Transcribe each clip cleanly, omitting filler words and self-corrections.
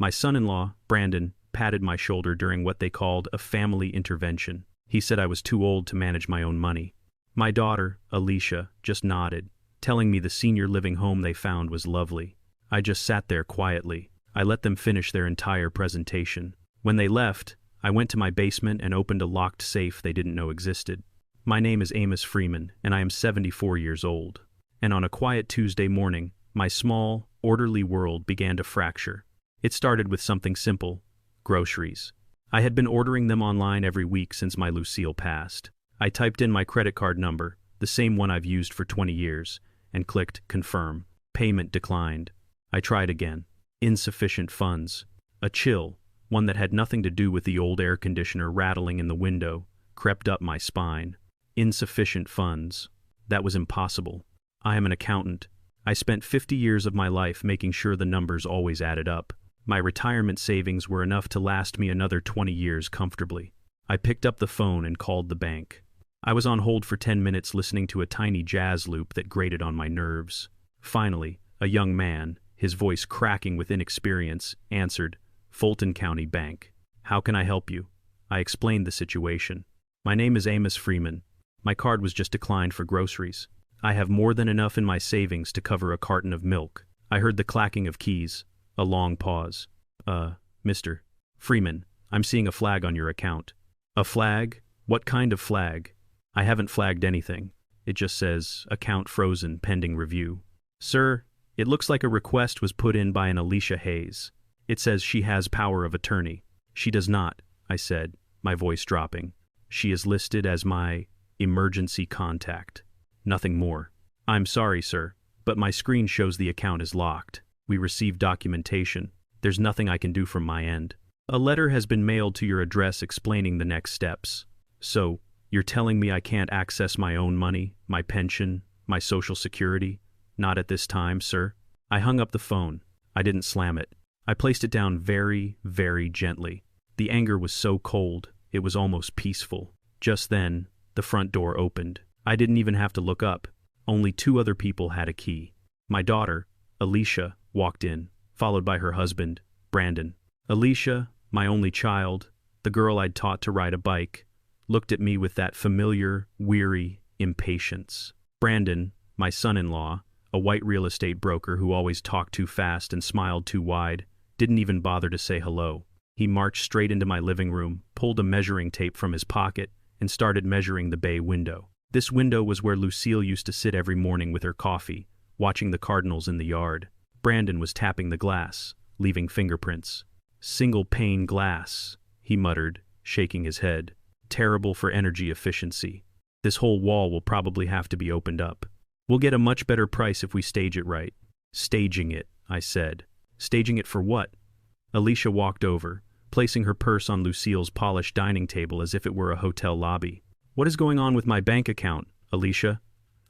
My son-in-law, Brandon, patted my shoulder during what they called a family intervention. He said I was too old to manage my own money. My daughter, Alicia, just nodded, telling me the senior living home they found was lovely. I just sat there quietly. I let them finish their entire presentation. When they left, I went to my basement and opened a locked safe they didn't know existed. My name is Amos Freeman, and I am 74 years old. And on a quiet Tuesday morning, my small, orderly world began to fracture. It started with something simple: groceries. I had been ordering them online every week since my Lucille passed. I typed in my credit card number, the same one I've used for 20 years, and clicked confirm. Payment declined. I tried again. Insufficient funds. A chill, one that had nothing to do with the old air conditioner rattling in the window, crept up my spine. Insufficient funds. That was impossible. I am an accountant. I spent 50 years of my life making sure the numbers always added up. My retirement savings were enough to last me another 20 years comfortably. I picked up the phone and called the bank. I was on hold for 10 minutes listening to a tiny jazz loop that grated on my nerves. Finally, a young man, his voice cracking with inexperience, answered, "Fulton County Bank. How can I help you?" I explained the situation. "My name is Amos Freeman. My card was just declined for groceries. I have more than enough in my savings to cover a carton of milk." I heard the clacking of keys. A long pause. Mr. Freeman, I'm seeing a flag on your account." "A flag? What kind of flag?" "I haven't flagged anything. It just says, account frozen pending review." "Sir, it looks like a request was put in by an Alicia Hayes. It says she has power of attorney." "She does not," I said, my voice dropping. "She is listed as my emergency contact. Nothing more." "I'm sorry, sir, but my screen shows the account is locked. We received documentation. There's nothing I can do from my end." "A letter has been mailed to your address explaining the next steps." "So, you're telling me I can't access my own money, my pension, my Social Security?" "Not at this time, sir." I hung up the phone. I didn't slam it. I placed it down very, very gently. The anger was so cold, it was almost peaceful. Just then, the front door opened. I didn't even have to look up. Only 2 other people had a key. My daughter, Alicia, walked in, followed by her husband, Brandon. Alicia, my only child, the girl I'd taught to ride a bike, looked at me with that familiar, weary impatience. Brandon, my son-in-law, a white real estate broker who always talked too fast and smiled too wide, didn't even bother to say hello. He marched straight into my living room, pulled a measuring tape from his pocket, and started measuring the bay window. This window was where Lucille used to sit every morning with her coffee, watching the cardinals in the yard. Brandon was tapping the glass, leaving fingerprints. "Single-pane glass," he muttered, shaking his head. "Terrible for energy efficiency. This whole wall will probably have to be opened up. We'll get a much better price if we stage it right." "Staging it," I said. "Staging it for what?" Alicia walked over, placing her purse on Lucille's polished dining table as if it were a hotel lobby. "What is going on with my bank account, Alicia?"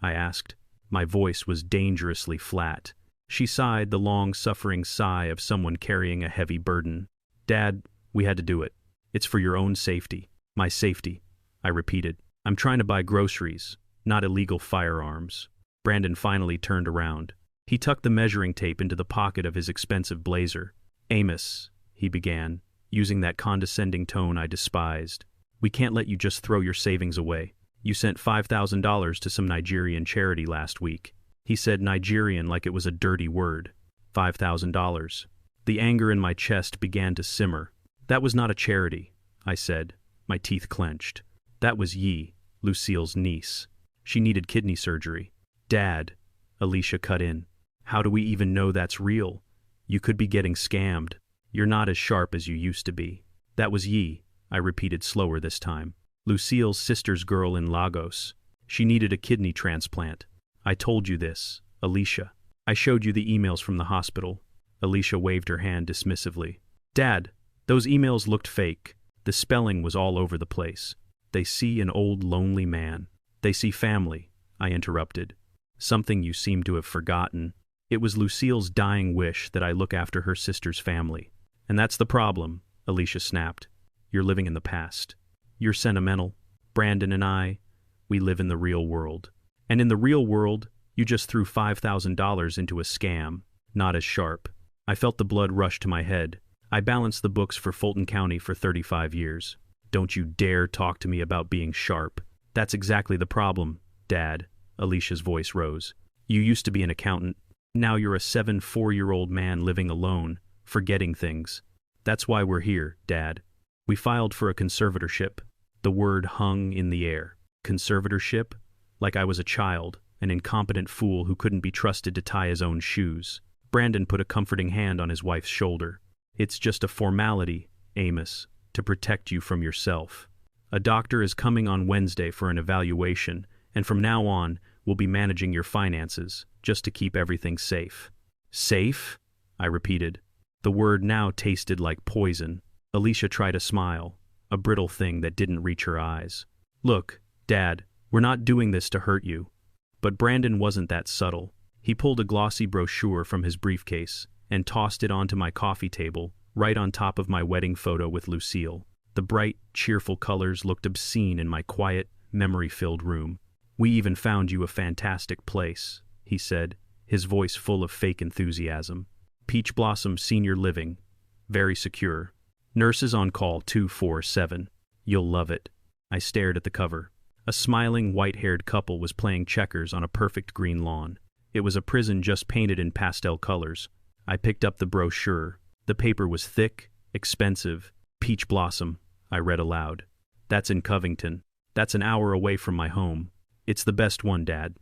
I asked. My voice was dangerously flat. She sighed the long-suffering sigh of someone carrying a heavy burden. "Dad, we had to do it. It's for your own safety." "My safety," I repeated. "I'm trying to buy groceries, not illegal firearms." Brandon finally turned around. He tucked the measuring tape into the pocket of his expensive blazer. "Amos," he began, using that condescending tone I despised, "we can't let you just throw your savings away. You sent $5,000 to some Nigerian charity last week." He said Nigerian like it was a dirty word. $5,000. The anger in my chest began to simmer. "That was not a charity," I said, my teeth clenched. "That was Yi, Lucille's niece. She needed kidney surgery." "Dad," Alicia cut in, "how do we even know that's real? You could be getting scammed. You're not as sharp as you used to be." "That was Yi," I repeated slower this time. "Lucille's sister's girl in Lagos. She needed a kidney transplant. I told you this, Alicia. I showed you the emails from the hospital." Alicia waved her hand dismissively. "Dad, those emails looked fake. The spelling was all over the place. They see an old lonely man." "They see family," I interrupted. "Something you seem to have forgotten. It was Lucille's dying wish that I look after her sister's family." "And that's the problem," Alicia snapped. "You're living in the past. You're sentimental. Brandon and I, we live in the real world. And in the real world, you just threw $5,000 into a scam, not as sharp." I felt the blood rush to my head. I balanced the books for Fulton County for 35 years. Don't you dare talk to me about being sharp. That's exactly the problem, Dad. Alicia's voice rose. You used to be an accountant. Now you're a 4-year-old man living alone, forgetting things. That's why we're here, Dad. We filed for a conservatorship. The word hung in the air. Conservatorship? Like I was a child, an incompetent fool who couldn't be trusted to tie his own shoes. Brandon put a comforting hand on his wife's shoulder. It's just a formality, Amos, to protect you from yourself. A doctor is coming on Wednesday for an evaluation, and from now on, we'll be managing your finances, just to keep everything safe. Safe? I repeated. The word now tasted like poison. Alicia tried a smile, a brittle thing that didn't reach her eyes. Look, Dad, we're not doing this to hurt you. But Brandon wasn't that subtle. He pulled a glossy brochure from his briefcase and tossed it onto my coffee table, right on top of my wedding photo with Lucille. The bright, cheerful colors looked obscene in my quiet, memory-filled room. We even found you a fantastic place, he said, his voice full of fake enthusiasm. Peach Blossom Senior Living. Very secure. Nurses on call 24/7. You'll love it. I stared at the cover. A smiling, white-haired couple was playing checkers on a perfect green lawn. It was a prison just painted in pastel colors. I picked up the brochure. The paper was thick, expensive. Peach Blossom, I read aloud. That's in Covington. That's an hour away from my home. It's the best one, Dad,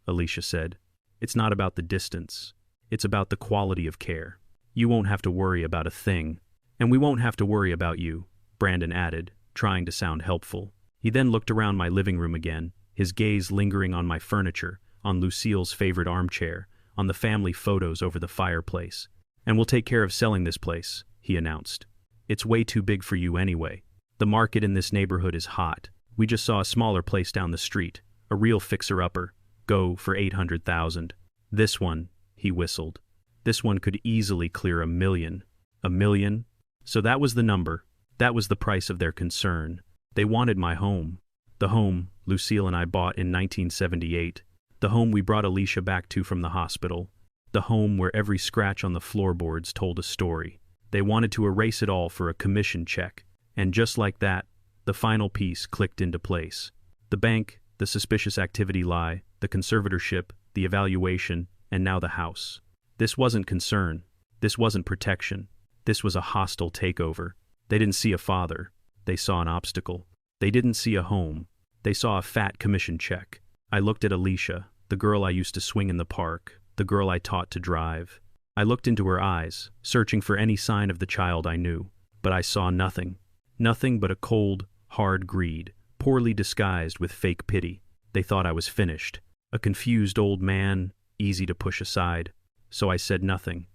Alicia said. It's not about the distance. It's about the quality of care. You won't have to worry about a thing. And we won't have to worry about you, Brandon added, trying to sound helpful. He then looked around my living room again, his gaze lingering on my furniture, on Lucille's favorite armchair, on the family photos over the fireplace. And we'll take care of selling this place, he announced. It's way too big for you anyway. The market in this neighborhood is hot. We just saw a smaller place down the street, a real fixer-upper, go for $800,000. This one, he whistled. This one could easily clear $1 million. $1 million? So that was the number. That was the price of their concern. They wanted my home. The home Lucille and I bought in 1978. The home we brought Alicia back to from the hospital. The home where every scratch on the floorboards told a story. They wanted to erase it all for a commission check. And just like that, the final piece clicked into place. The bank, the suspicious activity lie, the conservatorship, the evaluation, and now the house. This wasn't concern. This wasn't protection. This was a hostile takeover. They didn't see a father. They saw an obstacle. They didn't see a home. They saw a fat commission check. I looked at Alicia, the girl I used to swing in the park, the girl I taught to drive. I looked into her eyes, searching for any sign of the child I knew. But I saw nothing. Nothing but a cold, hard greed, poorly disguised with fake pity. They thought I was finished. A confused old man, easy to push aside. So I said nothing.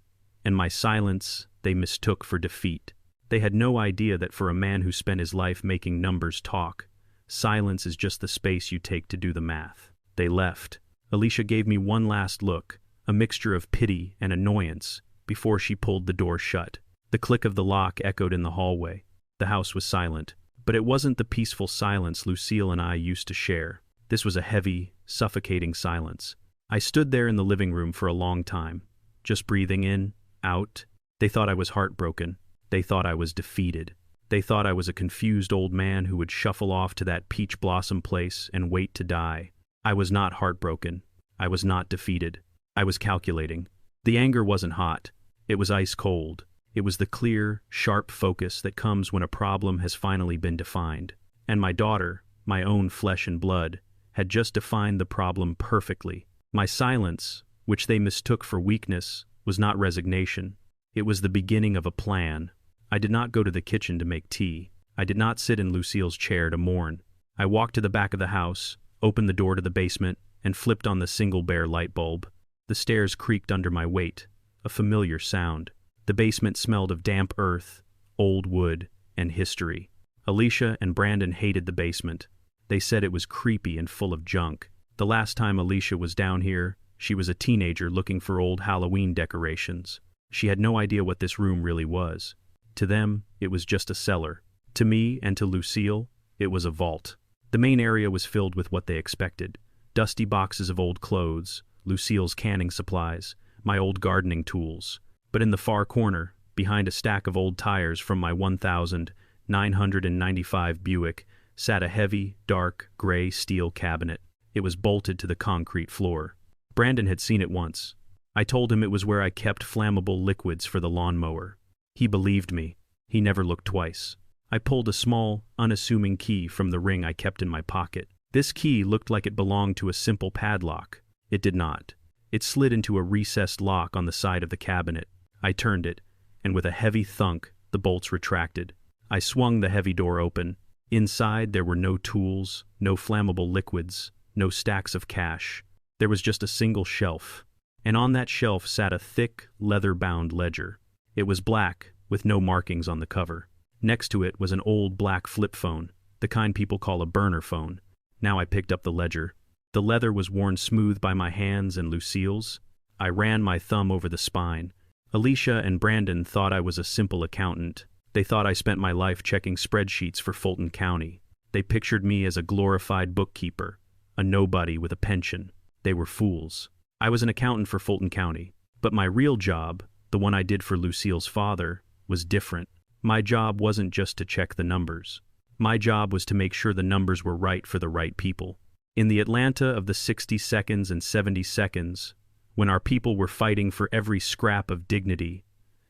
And my silence they mistook for defeat. They had no idea that for a man who spent his life making numbers talk, silence is just the space you take to do the math. They left. Alicia gave me one last look, a mixture of pity and annoyance, before she pulled the door shut. The click of the lock echoed in the hallway. The house was silent. But it wasn't the peaceful silence Lucille and I used to share. This was a heavy, suffocating silence. I stood there in the living room for a long time, just breathing in, out. They thought I was heartbroken. They thought I was defeated. They thought I was a confused old man who would shuffle off to that peach blossom place and wait to die. I was not heartbroken. I was not defeated. I was calculating. The anger wasn't hot. It was ice cold. It was the clear, sharp focus that comes when a problem has finally been defined. And my daughter, my own flesh and blood, had just defined the problem perfectly. My silence, which they mistook for weakness, was not resignation. It was the beginning of a plan. I did not go to the kitchen to make tea. I did not sit in Lucille's chair to mourn. I walked to the back of the house, opened the door to the basement, and flipped on the single bare light bulb. The stairs creaked under my weight, a familiar sound. The basement smelled of damp earth, old wood, and history. Alicia and Brandon hated the basement. They said it was creepy and full of junk. The last time Alicia was down here, she was a teenager looking for old Halloween decorations. She had no idea what this room really was. To them, it was just a cellar. To me and to Lucille, it was a vault. The main area was filled with what they expected. Dusty boxes of old clothes, Lucille's canning supplies, my old gardening tools. But in the far corner, behind a stack of old tires from my 1995 Buick, sat a heavy, dark, gray steel cabinet. It was bolted to the concrete floor. Brandon had seen it once. I told him it was where I kept flammable liquids for the lawnmower. He believed me. He never looked twice. I pulled a small, unassuming key from the ring I kept in my pocket. This key looked like it belonged to a simple padlock. It did not. It slid into a recessed lock on the side of the cabinet. I turned it, and with a heavy thunk, the bolts retracted. I swung the heavy door open. Inside there were no tools, no flammable liquids, no stacks of cash. There was just a single shelf, and on that shelf sat a thick, leather-bound ledger. It was black, with no markings on the cover. Next to it was an old black flip phone, the kind people call a burner phone. Now I picked up the ledger. The leather was worn smooth by my hands and Lucille's. I ran my thumb over the spine. Alicia and Brandon thought I was a simple accountant. They thought I spent my life checking spreadsheets for Fulton County. They pictured me as a glorified bookkeeper, a nobody with a pension. They were fools. I was an accountant for Fulton County, but my real job, the one I did for Lucille's father, was different. My job wasn't just to check the numbers. My job was to make sure the numbers were right for the right people. In the Atlanta of the 60 seconds and 70 seconds, when our people were fighting for every scrap of dignity,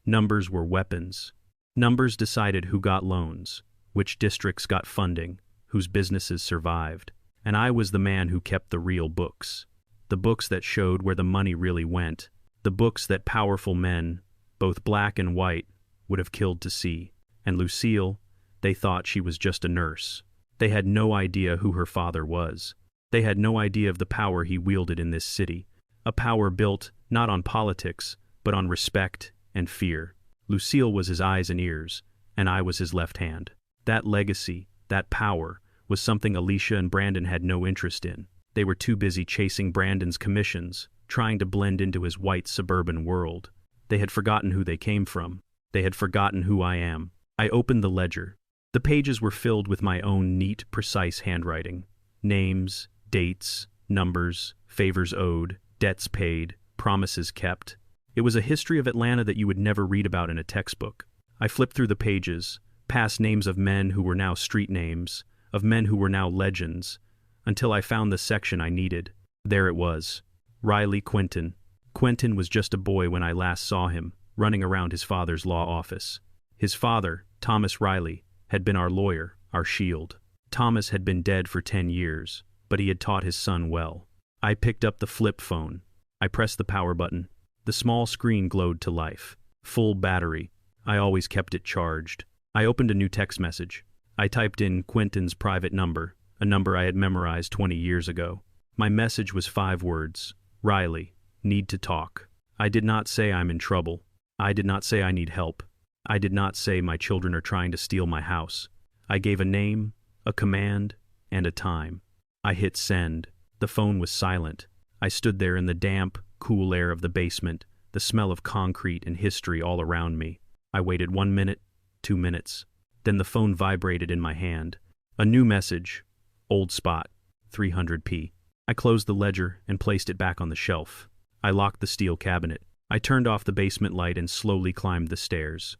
numbers were weapons. Numbers decided who got loans, which districts got funding, whose businesses survived. And I was the man who kept the real books. The books that showed where the money really went. The books that powerful men, both black and white, would have killed to see. And Lucille, they thought she was just a nurse. They had no idea who her father was. They had no idea of the power he wielded in this city. A power built not on politics, but on respect and fear. Lucille was his eyes and ears, and I was his left hand. That legacy, that power, was something Alicia and Brandon had no interest in. They were too busy chasing Brandon's commissions, trying to blend into his white suburban world. They had forgotten who they came from. They had forgotten who I am. I opened the ledger. The pages were filled with my own neat, precise handwriting. Names, dates, numbers, favors owed, debts paid, promises kept. It was a history of Atlanta that you would never read about in a textbook. I flipped through the pages, past names of men who were now street names, of men who were now legends, until I found the section I needed. There it was. Riley Quentin. Quentin was just a boy when I last saw him, running around his father's law office. His father, Thomas Riley, had been our lawyer, our shield. Thomas had been dead for 10 years, but he had taught his son well. I picked up the flip phone. I pressed the power button. The small screen glowed to life. Full battery. I always kept it charged. I opened a new text message. I typed in Quentin's private number, a number I had memorized 20 years ago. My message was 5 words. Riley, need to talk. I did not say I'm in trouble. I did not say I need help. I did not say my children are trying to steal my house. I gave a name, a command, and a time. I hit send. The phone was silent. I stood there in the damp, cool air of the basement, the smell of concrete and history all around me. I waited 1 minute, 2 minutes. Then the phone vibrated in my hand. A new message. Old spot. 300p. I closed the ledger and placed it back on the shelf. I locked the steel cabinet. I turned off the basement light and slowly climbed the stairs.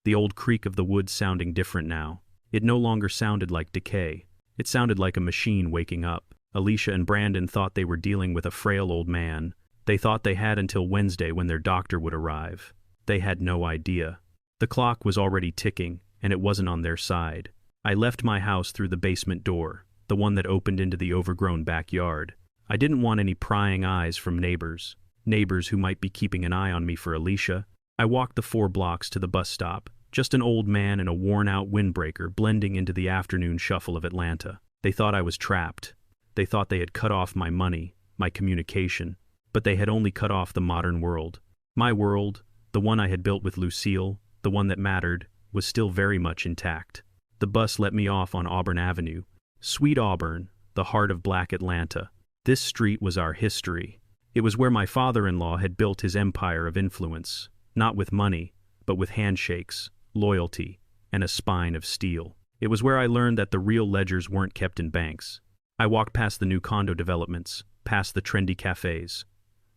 The old creak of the wood sounding different now. It no longer sounded like decay. It sounded like a machine waking up. Alicia and Brandon thought they were dealing with a frail old man. They thought they had until Wednesday when their doctor would arrive. They had no idea. The clock was already ticking, and it wasn't on their side. I left my house through the basement door, the one that opened into the overgrown backyard. I didn't want any prying eyes from neighbors who might be keeping an eye on me for Alicia. I walked the 4 blocks to the bus stop, just an old man in a worn-out windbreaker blending into the afternoon shuffle of Atlanta. They thought I was trapped. They thought they had cut off my money, my communication, but they had only cut off the modern world. My world, the one I had built with Lucille, the one that mattered, was still very much intact. The bus let me off on Auburn Avenue. Sweet Auburn, the heart of Black Atlanta. This street was our history. It was where my father-in-law had built his empire of influence, not with money, but with handshakes, loyalty, and a spine of steel. It was where I learned that the real ledgers weren't kept in banks. I walked past the new condo developments, past the trendy cafes,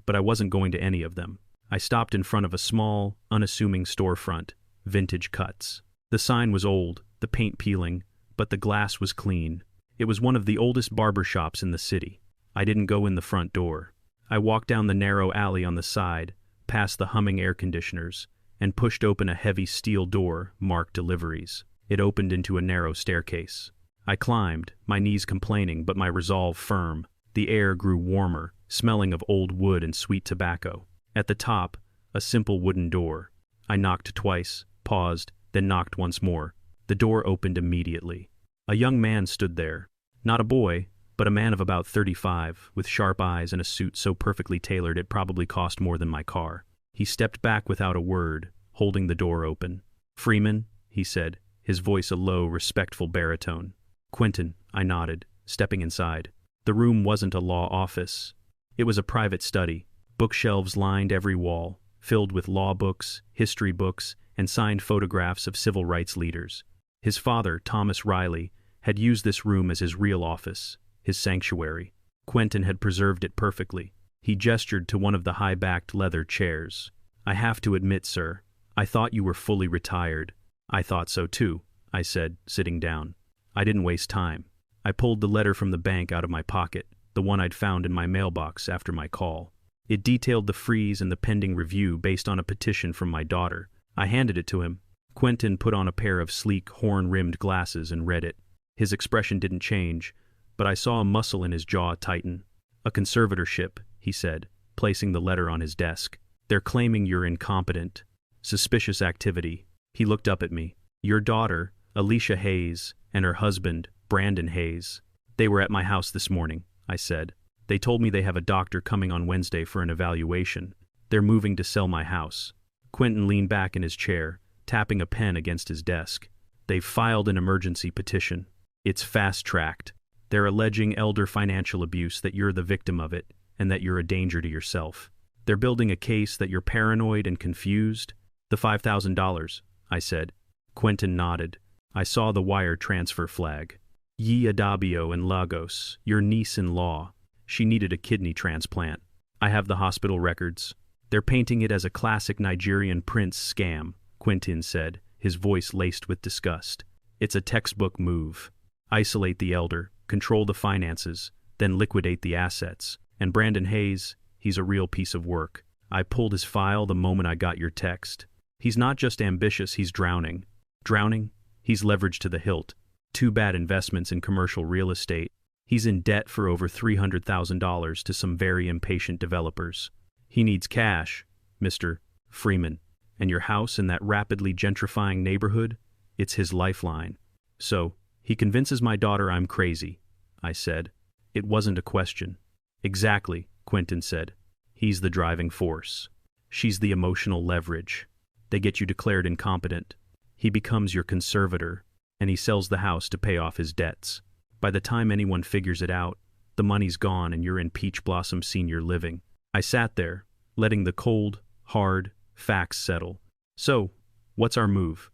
but I wasn't going to any of them. I stopped in front of a small, unassuming storefront, Vintage Cuts. The sign was old, the paint peeling, but the glass was clean. It was one of the oldest barber shops in the city. I didn't go in the front door. I walked down the narrow alley on the side, past the humming air conditioners, and pushed open a heavy steel door marked Deliveries. It opened into a narrow staircase. I climbed, my knees complaining but my resolve firm. The air grew warmer, smelling of old wood and sweet tobacco. At the top, a simple wooden door. I knocked twice, paused, then knocked once more. The door opened immediately. A young man stood there. Not a boy, but a man of about 35, with sharp eyes and a suit so perfectly tailored it probably cost more than my car. He stepped back without a word, holding the door open. "Freeman," he said, his voice a low, respectful baritone. "Quentin," I nodded, stepping inside. The room wasn't a law office. It was a private study. Bookshelves lined every wall, filled with law books, history books, and signed photographs of civil rights leaders. His father, Thomas Riley, had used this room as his real office, his sanctuary. Quentin had preserved it perfectly. He gestured to one of the high-backed leather chairs. "I have to admit, sir, I thought you were fully retired." "I thought so too," I said, sitting down. I didn't waste time. I pulled the letter from the bank out of my pocket, the one I'd found in my mailbox after my call. It detailed the freeze and the pending review based on a petition from my daughter. I handed it to him. Quentin put on a pair of sleek, horn-rimmed glasses and read it. His expression didn't change, but I saw a muscle in his jaw tighten. "A conservatorship," he said, placing the letter on his desk. "They're claiming you're incompetent. Suspicious activity." He looked up at me. "Your daughter, Alicia Hayes, and her husband, Brandon Hayes. They were at my house this morning," I said. "They told me they have a doctor coming on Wednesday for an evaluation. They're moving to sell my house." Quentin leaned back in his chair, tapping a pen against his desk. "They've filed an emergency petition. It's fast-tracked. They're alleging elder financial abuse, that you're the victim of it, and that you're a danger to yourself. They're building a case that you're paranoid and confused." "The $5,000, I said. Quentin nodded. I saw the wire transfer flag. "Yi Adabio in Lagos, your niece-in-law. She needed a kidney transplant. I have the hospital records." "They're painting it as a classic Nigerian prince scam," Quentin said, his voice laced with disgust. "It's a textbook move. Isolate the elder, control the finances, then liquidate the assets. And Brandon Hayes, he's a real piece of work. I pulled his file the moment I got your text. He's not just ambitious, he's drowning." "Drowning?" "He's leveraged to the hilt. 2 bad investments in commercial real estate. He's in debt for over $300,000 to some very impatient developers. He needs cash, Mr. Freeman. And your house in that rapidly gentrifying neighborhood? It's his lifeline. So, he convinces my daughter I'm crazy," I said. It wasn't a question. "Exactly," Quentin said. "He's the driving force. She's the emotional leverage. They get you declared incompetent. He becomes your conservator, and he sells the house to pay off his debts. By the time anyone figures it out, the money's gone and you're in Peach Blossom senior living." I sat there, letting the cold, hard facts settle. "So, what's our move?"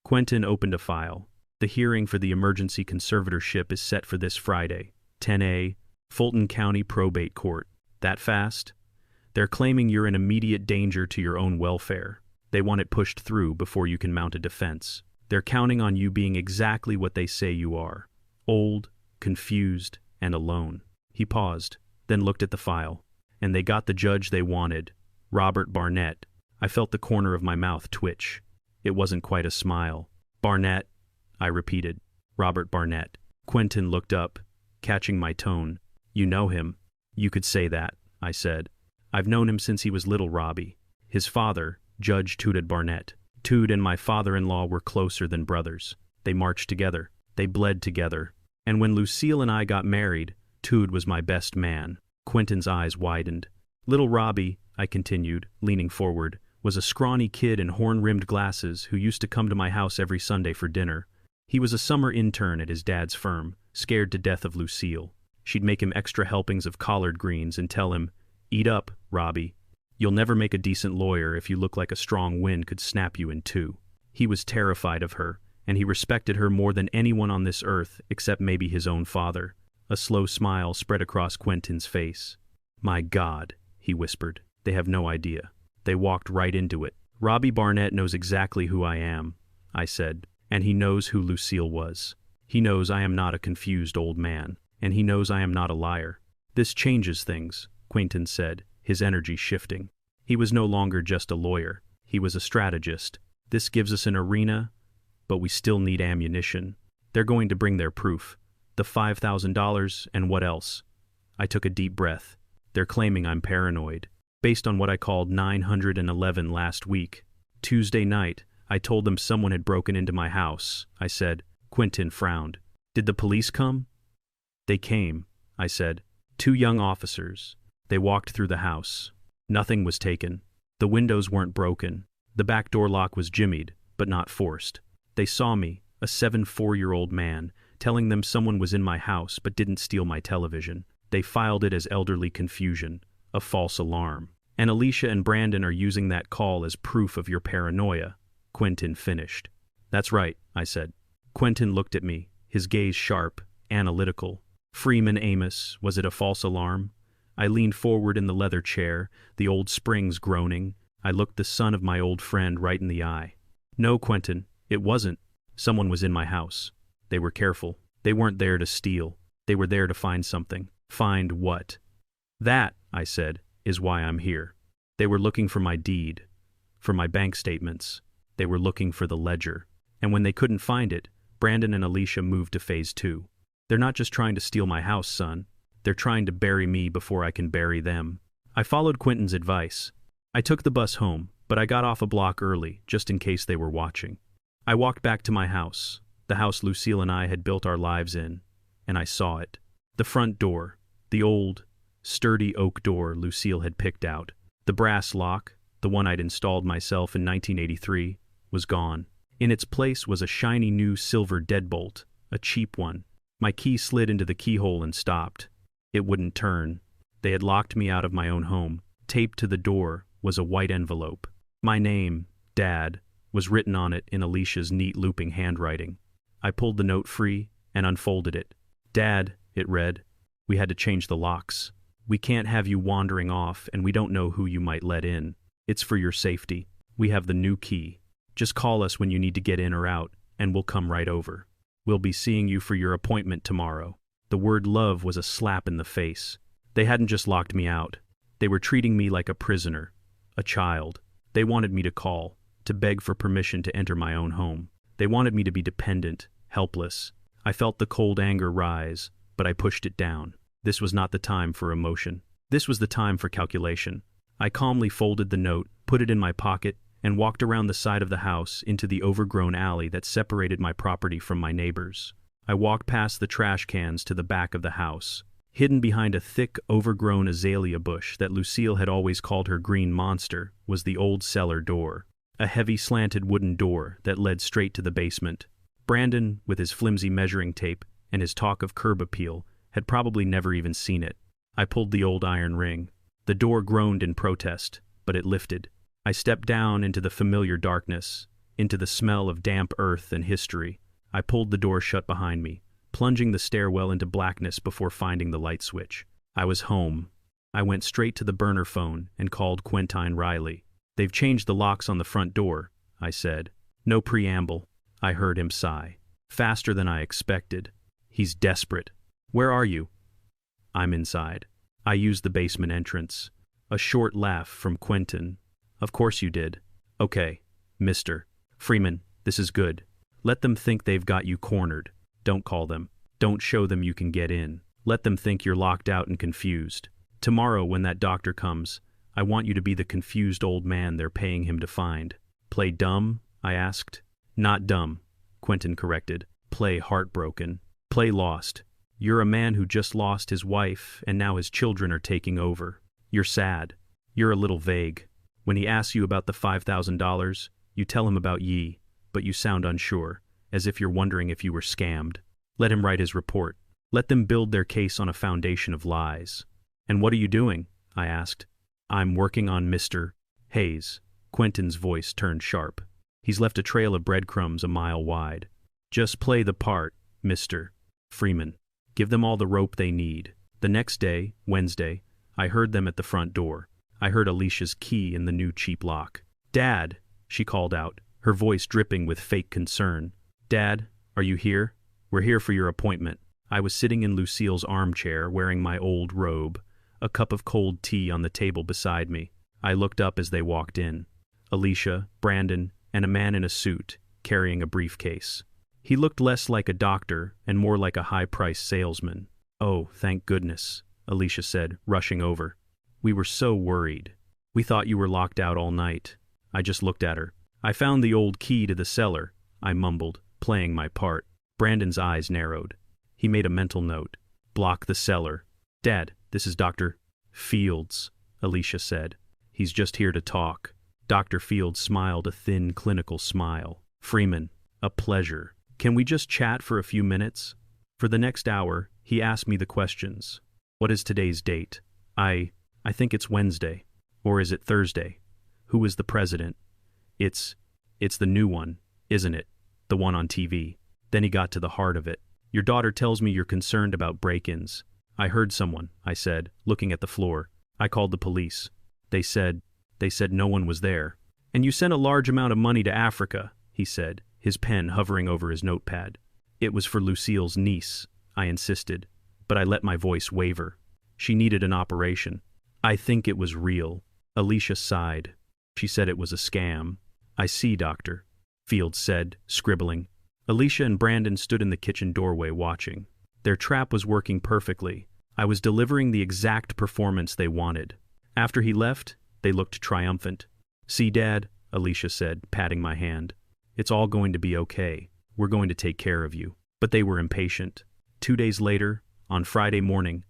Quentin opened a file. "The hearing for the emergency conservatorship is set for this Friday, 10 Fulton County Probate Court. That fast? They're claiming you're in immediate danger to your own welfare. They want it pushed through before you can mount a defense. They're counting on you being exactly what they say you are. Old, confused, and alone." He paused, then looked at the file. "And they got the judge they wanted, Robert Barnett." I felt the corner of my mouth twitch. It wasn't quite a smile. "Barnett," I repeated. "Robert Barnett." Quentin looked up, catching my tone. "You know him." "You could say that," I said. "I've known him since he was little Robbie. His father, Judge Tood Barnett. Tood and my father-in-law were closer than brothers. They marched together. They bled together. And when Lucille and I got married, Tood was my best man." Quentin's eyes widened. "Little Robbie," I continued, leaning forward, "was a scrawny kid in horn-rimmed glasses who used to come to my house every Sunday for dinner. He was a summer intern at his dad's firm, scared to death of Lucille. She'd make him extra helpings of collard greens and tell him, 'Eat up, Robbie. You'll never make a decent lawyer if you look like a strong wind could snap you in two.' He was terrified of her, and he respected her more than anyone on this earth except maybe his own father." A slow smile spread across Quentin's face. "My God," he whispered. "They have no idea. They walked right into it. Robbie Barnett knows exactly who I am, I said, and he knows who Lucille was. He knows I am not a confused old man, and he knows I am not a liar. This changes things, Quentin said, his energy shifting. He was no longer just a lawyer. He was a strategist. This gives us an arena, but we still need ammunition. They're going to bring their proof. The $5,000 and what else? I took a deep breath. They're claiming I'm paranoid. Based on what I called 911 last week. Tuesday night, I told them someone had broken into my house, I said. Quentin frowned. Did the police come? They came, I said. 2 young officers. They walked through the house. Nothing was taken. The windows weren't broken. The back door lock was jimmied, but not forced. They saw me, a 74-year-old man, telling them someone was in my house but didn't steal my television. They filed it as elderly confusion, a false alarm. And Alicia and Brandon are using that call as proof of your paranoia, Quentin finished. That's right, I said. Quentin looked at me, his gaze sharp, analytical. Freeman, Amos, was it a false alarm? I leaned forward in the leather chair, the old springs groaning. I looked the son of my old friend right in the eye. No, Quentin, it wasn't. Someone was in my house. They were careful. They weren't there to steal. They were there to find something. Find what? That, I said, is why I'm here. They were looking for my deed, for my bank statements. They were looking for the ledger. And when they couldn't find it, Brandon and Alicia moved to phase 2. They're not just trying to steal my house, son. They're trying to bury me before I can bury them. I followed Quentin's advice. I took the bus home, but I got off a block early, just in case they were watching. I walked back to my house, the house Lucille and I had built our lives in, and I saw it. The front door, the old, sturdy oak door Lucille had picked out. The brass lock, the one I'd installed myself in 1983, was gone. In its place was a shiny new silver deadbolt, a cheap one. My key slid into the keyhole and stopped. It wouldn't turn. They had locked me out of my own home. Taped to the door was a white envelope. My name, Dad, was written on it in Alicia's neat looping handwriting. I pulled the note free and unfolded it. Dad, it read, we had to change the locks. We can't have you wandering off, and we don't know who you might let in. It's for your safety. We have the new key. Just call us when you need to get in or out, and we'll come right over. We'll be seeing you for your appointment tomorrow. The word love was a slap in the face. They hadn't just locked me out. They were treating me like a prisoner, a child. They wanted me to call, to beg for permission to enter my own home. They wanted me to be dependent, helpless. I felt the cold anger rise, but I pushed it down. This was not the time for emotion. This was the time for calculation. I calmly folded the note, put it in my pocket, and walked around the side of the house into the overgrown alley that separated my property from my neighbors. I walked past the trash cans to the back of the house. Hidden behind a thick, overgrown azalea bush that Lucille had always called her green monster was the old cellar door, a heavy slanted wooden door that led straight to the basement. Brandon, with his flimsy measuring tape and his talk of curb appeal, had probably never even seen it. I pulled the old iron ring. The door groaned in protest, but it lifted. I stepped down into the familiar darkness, into the smell of damp earth and history. I pulled the door shut behind me, plunging the stairwell into blackness before finding the light switch. I was home. I went straight to the burner phone and called Quentine Riley. They've changed the locks on the front door, I said. No preamble. I heard him sigh. Faster than I expected. He's desperate. Where are you? I'm inside. I used the basement entrance. A short laugh from Quentin. Of course you did. Okay, Mr. Freeman, this is good. Let them think they've got you cornered. Don't call them. Don't show them you can get in. Let them think you're locked out and confused. Tomorrow, when that doctor comes, I want you to be the confused old man they're paying him to find. Play dumb? I asked. Not dumb, Quentin corrected. Play heartbroken. Play lost. You're a man who just lost his wife, and now his children are taking over. You're sad. You're a little vague. When he asks you about the $5,000, you tell him about Yi, but you sound unsure, as if you're wondering if you were scammed. Let him write his report. Let them build their case on a foundation of lies. And what are you doing? I asked. I'm working on Mr. Hayes. Quentin's voice turned sharp. He's left a trail of breadcrumbs a mile wide. Just play the part, Mr. Freeman. Give them all the rope they need. The next day, Wednesday, I heard them at the front door. I heard Alicia's key in the new cheap lock. "Dad," she called out, her voice dripping with fake concern. "Dad, are you here? We're here for your appointment." I was sitting in Lucille's armchair wearing my old robe, a cup of cold tea on the table beside me. I looked up as they walked in. Alicia, Brandon, and a man in a suit, carrying a briefcase. He looked less like a doctor and more like a high-priced salesman. "Oh, thank goodness," Alicia said, rushing over. "We were so worried. We thought you were locked out all night." I just looked at her. "I found the old key to the cellar," I mumbled, playing my part. Brandon's eyes narrowed. He made a mental note. "Block the cellar." "Dad, this is Dr. Fields," Alicia said. "He's just here to talk." Dr. Fields smiled a thin, clinical smile. "Freeman, a pleasure. Can we just chat for a few minutes?" For the next hour, he asked me the questions. "What is today's date?" I think it's Wednesday. Or is it Thursday? Who is the president?" It's the new one, isn't it? The one on TV." Then he got to the heart of it. "Your daughter tells me you're concerned about break-ins." "I heard someone," I said, looking at the floor. "I called the police. They said no one was there." "And you sent a large amount of money to Africa," he said, his pen hovering over his notepad. "It was for Lucille's niece," I insisted, but I let my voice waver. "She needed an operation." "I think it was real." Alicia sighed. She said it was a scam. "I see, Doctor," Fields said, scribbling. Alicia and Brandon stood in the kitchen doorway watching. Their trap was working perfectly. I was delivering the exact performance they wanted. After he left, they looked triumphant. "See, Dad," Alicia said, patting my hand. "It's all going to be okay. We're going to take care of you." But they were impatient. 2 days later, on Friday morning,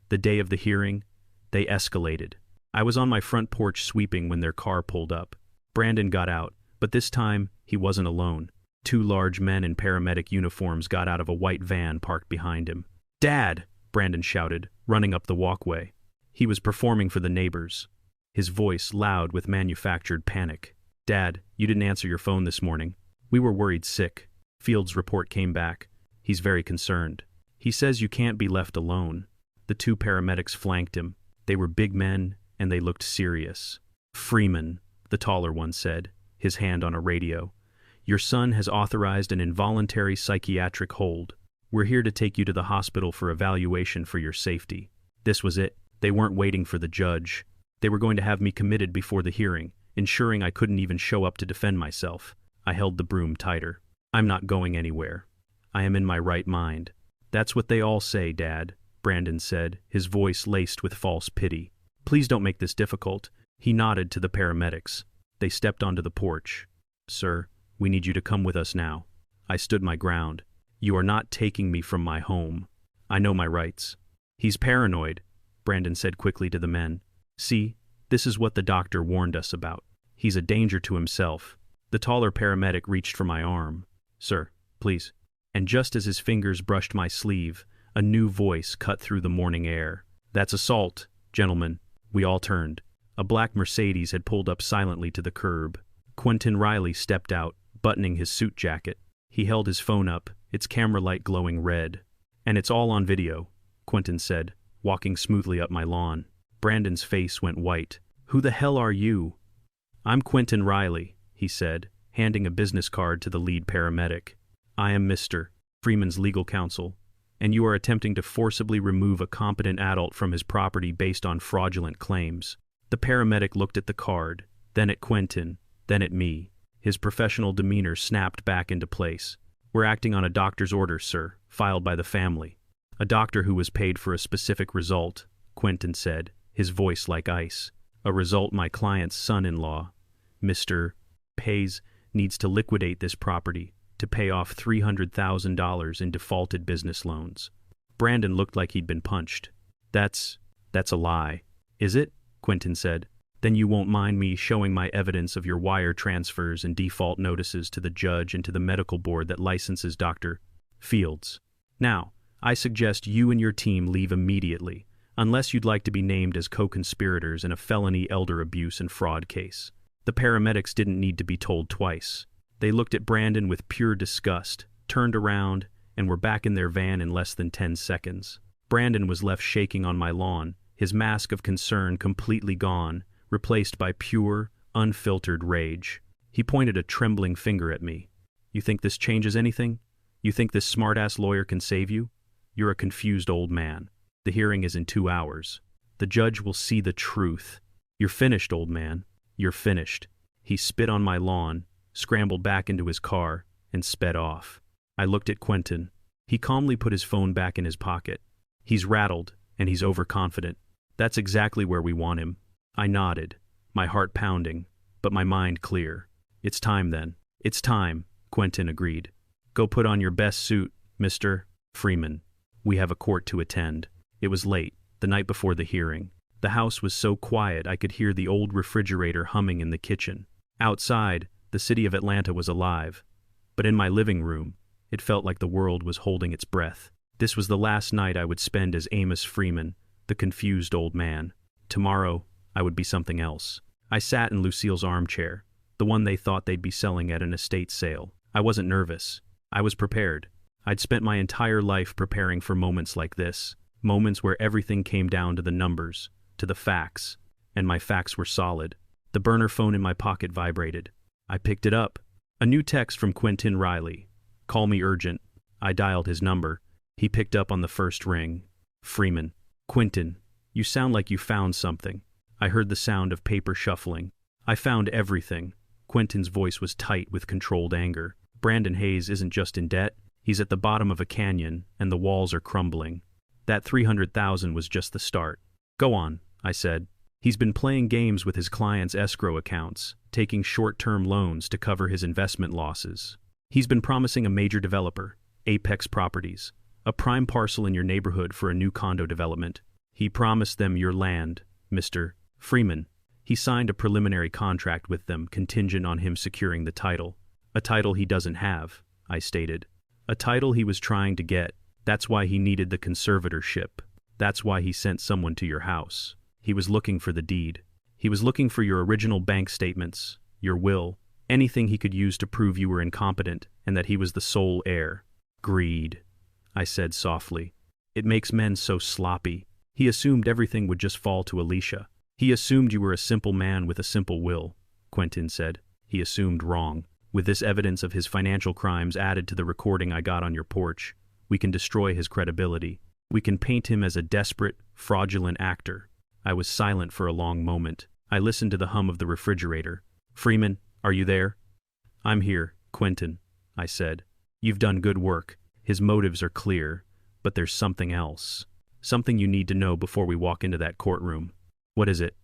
the day of the hearing, they escalated. I was on my front porch sweeping when their car pulled up. Brandon got out, but this time he wasn't alone. 2 large men in paramedic uniforms got out of a white van parked behind him. "Dad!" Brandon shouted, running up the walkway. He was performing for the neighbors, his voice loud with manufactured panic. "Dad, you didn't answer your phone this morning. We were worried sick." Fields' report came back. "He's very concerned. He says you can't be left alone." The 2 paramedics flanked him. They were big men, and they looked serious. "Freeman," the taller one said, his hand on a radio. "Your son has authorized an involuntary psychiatric hold. We're here to take you to the hospital for evaluation for your safety." This was it. They weren't waiting for the judge. They were going to have me committed before the hearing, ensuring I couldn't even show up to defend myself. I held the broom tighter. "I'm not going anywhere. I am in my right mind." "That's what they all say, Dad," Brandon said, his voice laced with false pity. "Please don't make this difficult." He nodded to the paramedics. They stepped onto the porch. "Sir, we need you to come with us now." I stood my ground. "You are not taking me from my home. I know my rights." "He's paranoid," Brandon said quickly to the men. "See, this is what the doctor warned us about. He's a danger to himself." The taller paramedic reached for my arm. "Sir, please." And just as his fingers brushed my sleeve, a new voice cut through the morning air. "That's assault, gentlemen." We all turned. A black Mercedes had pulled up silently to the curb. Quentin Riley stepped out, buttoning his suit jacket. He held his phone up, its camera light glowing red. "And it's all on video," Quentin said, walking smoothly up my lawn. Brandon's face went white. "Who the hell are you?" "I'm Quentin Riley," he said, handing a business card to the lead paramedic. "I am Mr. Freeman's legal counsel, and you are attempting to forcibly remove a competent adult from his property based on fraudulent claims." The paramedic looked at the card, then at Quentin, then at me. His professional demeanor snapped back into place. "We're acting on a doctor's order, sir, filed by the family." "A doctor who was paid for a specific result," Quentin said, his voice like ice. "A result my client's son-in-law, Mr. Pays, needs to liquidate this property to pay off $300,000 in defaulted business loans." Brandon looked like he'd been punched. That's a lie." "Is it?" Quentin said. "Then you won't mind me showing my evidence of your wire transfers and default notices to the judge and to the medical board that licenses Dr. Fields. Now, I suggest you and your team leave immediately, unless you'd like to be named as co-conspirators in a felony elder abuse and fraud case." The paramedics didn't need to be told twice. They looked at Brandon with pure disgust, turned around, and were back in their van in less than 10 seconds. Brandon was left shaking on my lawn, his mask of concern completely gone, replaced by pure, unfiltered rage. He pointed a trembling finger at me. You think this changes anything? You think this smart-ass lawyer can save you? You're a confused old man. The hearing is in 2 hours. The judge will see the truth. You're finished, old man. You're finished. He spit on my lawn, scrambled back into his car, and sped off. I looked at Quentin. He calmly put his phone back in his pocket. He's rattled, and he's overconfident. That's exactly where we want him. I nodded, my heart pounding, but my mind clear. It's time then. It's time, Quentin agreed. Go put on your best suit, Mr. Freeman. We have a court to attend. It was late, the night before the hearing. The house was so quiet I could hear the old refrigerator humming in the kitchen. Outside, the city of Atlanta was alive. But in my living room, it felt like the world was holding its breath. This was the last night I would spend as Amos Freeman, the confused old man. Tomorrow, I would be something else. I sat in Lucille's armchair, the one they thought they'd be selling at an estate sale. I wasn't nervous. I was prepared. I'd spent my entire life preparing for moments like this, moments where everything came down to the numbers, to the facts, and my facts were solid. The burner phone in my pocket vibrated. I picked it up. A new text from Quentin Riley. Call me urgent. I dialed his number. He picked up on the first ring. Freeman. Quentin, you sound like you found something. I heard the sound of paper shuffling. I found everything. Quentin's voice was tight with controlled anger. Brandon Hayes isn't just in debt. He's at the bottom of a canyon, and the walls are crumbling. That $300,000 was just the start. Go on, I said. He's been playing games with his clients' escrow accounts, taking short-term loans to cover his investment losses. He's been promising a major developer, Apex Properties, a prime parcel in your neighborhood for a new condo development. He promised them your land, Mr. Freeman. He signed a preliminary contract with them contingent on him securing the title. A title he doesn't have, I stated. A title he was trying to get. That's why he needed the conservatorship. That's why he sent someone to your house. He was looking for the deed. He was looking for your original bank statements, your will, anything he could use to prove you were incompetent and that he was the sole heir. Greed, I said softly. It makes men so sloppy. He assumed everything would just fall to Alicia. He assumed you were a simple man with a simple will, Quentin said. He assumed wrong. With this evidence of his financial crimes added to the recording I got on your porch, we can destroy his credibility. We can paint him as a desperate, fraudulent actor. I was silent for a long moment. I listened to the hum of the refrigerator. Freeman, are you there? I'm here, Quentin, I said. You've done good work. His motives are clear, but there's something else. Something you need to know before we walk into that courtroom. What is it?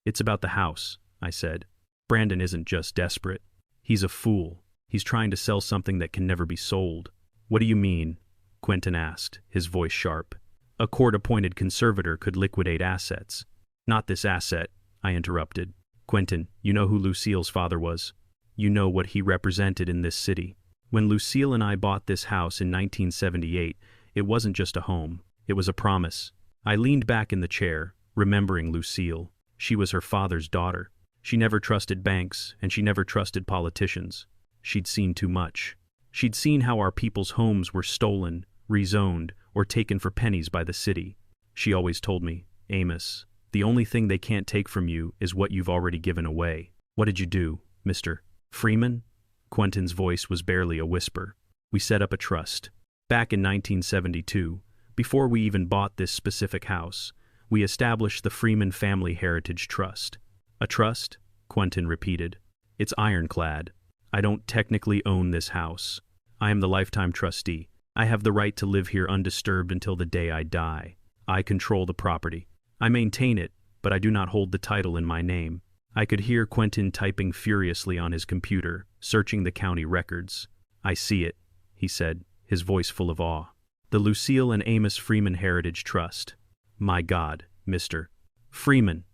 It's about the house, I said. Brandon isn't just desperate. He's a fool. He's trying to sell something that can never be sold. What do you mean? Quentin asked, his voice sharp. A court-appointed conservator could liquidate assets. Not this asset, I interrupted. Quentin, you know who Lucille's father was. You know what he represented in this city. When Lucille and I bought this house in 1978, it wasn't just a home. It was a promise. I leaned back in the chair, remembering Lucille. She was her father's daughter. She never trusted banks, and she never trusted politicians. She'd seen too much. She'd seen how our people's homes were stolen, rezoned, or taken for pennies by the city. She always told me, Amos, the only thing they can't take from you is what you've already given away. What did you do, Mr. Freeman? Quentin's voice was barely a whisper. We set up a trust. Back in 1972, before we even bought this specific house, we established the Freeman Family Heritage Trust. A trust? Quentin repeated. It's ironclad. I don't technically own this house. I am the lifetime trustee. I have the right to live here undisturbed until the day I die. I control the property. I maintain it, but I do not hold the title in my name. I could hear Quentin typing furiously on his computer, searching the county records. I see it, he said, his voice full of awe. The Lucille and Amos Freeman Heritage Trust. My God, Mr. Freeman.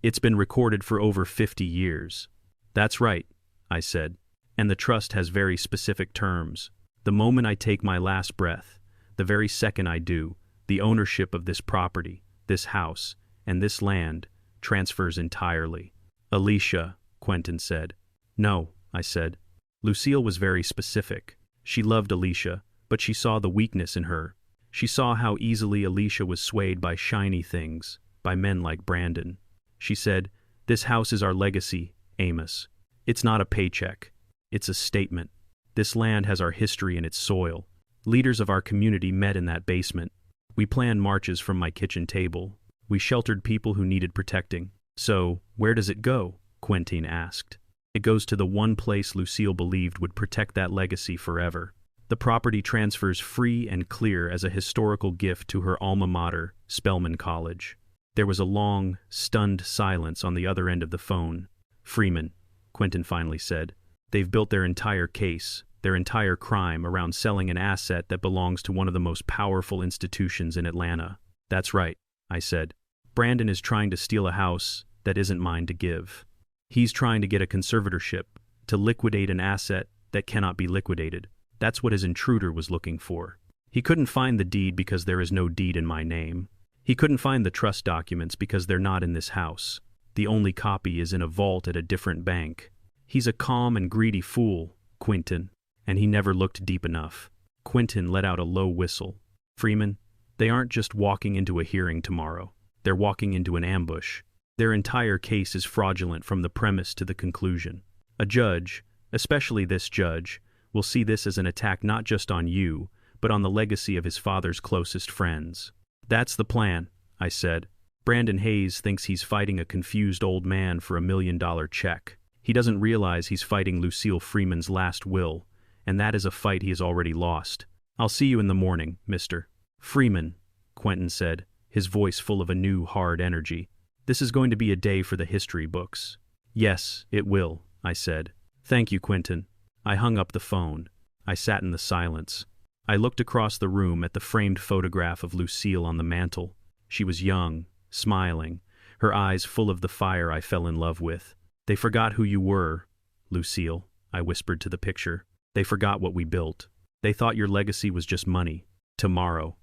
It's been recorded for over 50 years. That's right, I said. And the trust has very specific terms. The moment I take my last breath, the very second I do, the ownership of this property, this house, and this land transfers entirely. Alicia, Quentin said. No, I said. Lucille was very specific. She loved Alicia, but she saw the weakness in her. She saw how easily Alicia was swayed by shiny things, by men like Brandon. She said, This house is our legacy, Amos. It's not a paycheck. It's a statement. This land has our history in its soil. Leaders of our community met in that basement. We planned marches from my kitchen table. We sheltered people who needed protecting. So, where does it go? Quentin asked. It goes to the one place Lucille believed would protect that legacy forever. The property transfers free and clear as a historical gift to her alma mater, Spelman College. There was a long, stunned silence on the other end of the phone. Freeman, Quentin finally said. They've built their entire case, their entire crime around selling an asset that belongs to one of the most powerful institutions in Atlanta. That's right, I said. Brandon is trying to steal a house that isn't mine to give. He's trying to get a conservatorship, to liquidate an asset that cannot be liquidated. That's what his intruder was looking for. He couldn't find the deed because there is no deed in my name. He couldn't find the trust documents because they're not in this house. The only copy is in a vault at a different bank. He's a calm and greedy fool, Quentin, and he never looked deep enough. Quentin let out a low whistle. Freeman, they aren't just walking into a hearing tomorrow. They're walking into an ambush. Their entire case is fraudulent from the premise to the conclusion. A judge, especially this judge, will see this as an attack not just on you, but on the legacy of his father's closest friends. That's the plan, I said. Brandon Hayes thinks he's fighting a confused old man for $1 million check. He doesn't realize he's fighting Lucille Freeman's last will, and that is a fight he has already lost. I'll see you in the morning, Mr. Freeman, Quentin said, his voice full of a new, hard energy. This is going to be a day for the history books. Yes, it will, I said. Thank you, Quentin. I hung up the phone. I sat in the silence. I looked across the room at the framed photograph of Lucille on the mantel. She was young, smiling, her eyes full of the fire I fell in love with. They forgot who you were, Lucille, I whispered to the picture. They forgot what we built. They thought your legacy was just money. Tomorrow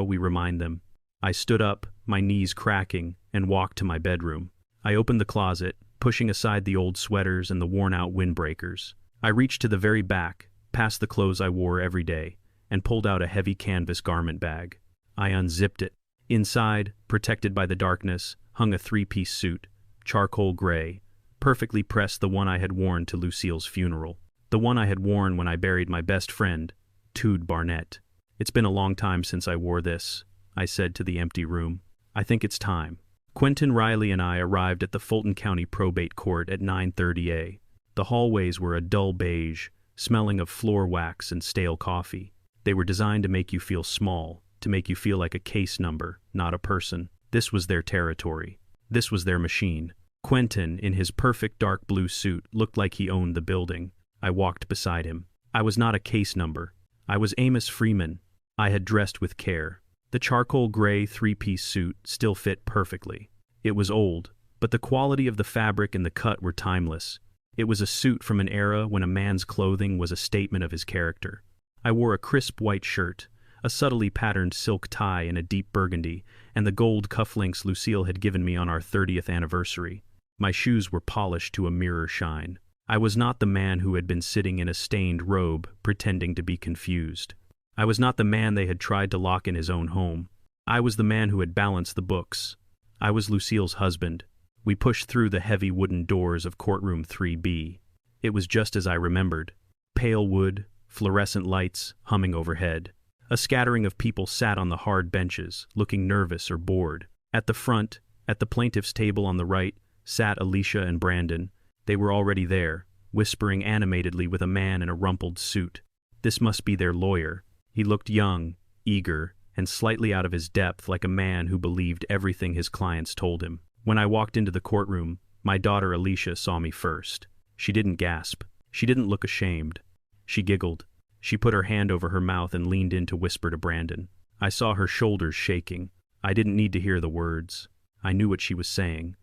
we remind them. I stood up, my knees cracking, and walked to my bedroom. I opened the closet, pushing aside the old sweaters and the worn-out windbreakers. I reached to the very back, past the clothes I wore every day, and pulled out a heavy canvas garment bag. I unzipped it. Inside, protected by the darkness, hung a three-piece suit, charcoal gray, perfectly pressed, the one I had worn to Lucille's funeral. The one I had worn when I buried my best friend, Tude Barnett. It's been a long time since I wore this, I said to the empty room. I think it's time. Quentin Riley and I arrived at the Fulton County Probate Court at 9:30 a.m. The hallways were a dull beige, smelling of floor wax and stale coffee. They were designed to make you feel small, to make you feel like a case number, not a person. This was their territory. This was their machine. Quentin, in his perfect dark blue suit, looked like he owned the building. I walked beside him. I was not a case number. I was Amos Freeman. I had dressed with care. The charcoal gray three-piece suit still fit perfectly. It was old, but the quality of the fabric and the cut were timeless. It was a suit from an era when a man's clothing was a statement of his character. I wore a crisp white shirt, a subtly patterned silk tie in a deep burgundy, and the gold cufflinks Lucille had given me on our 30th anniversary. My shoes were polished to a mirror shine. I was not the man who had been sitting in a stained robe, pretending to be confused. I was not the man they had tried to lock in his own home. I was the man who had balanced the books. I was Lucille's husband. We pushed through the heavy wooden doors of courtroom 3B. It was just as I remembered. Pale wood, fluorescent lights humming overhead. A scattering of people sat on the hard benches, looking nervous or bored. At the front, at the plaintiff's table on the right, sat Alicia and Brandon. They were already there, whispering animatedly with a man in a rumpled suit. This must be their lawyer. He looked young, eager, and slightly out of his depth, like a man who believed everything his clients told him. When I walked into the courtroom, my daughter Alicia saw me first. She didn't gasp. She didn't look ashamed. She giggled. She put her hand over her mouth and leaned in to whisper to Brandon. I saw her shoulders shaking. I didn't need to hear the words. I knew what she was saying.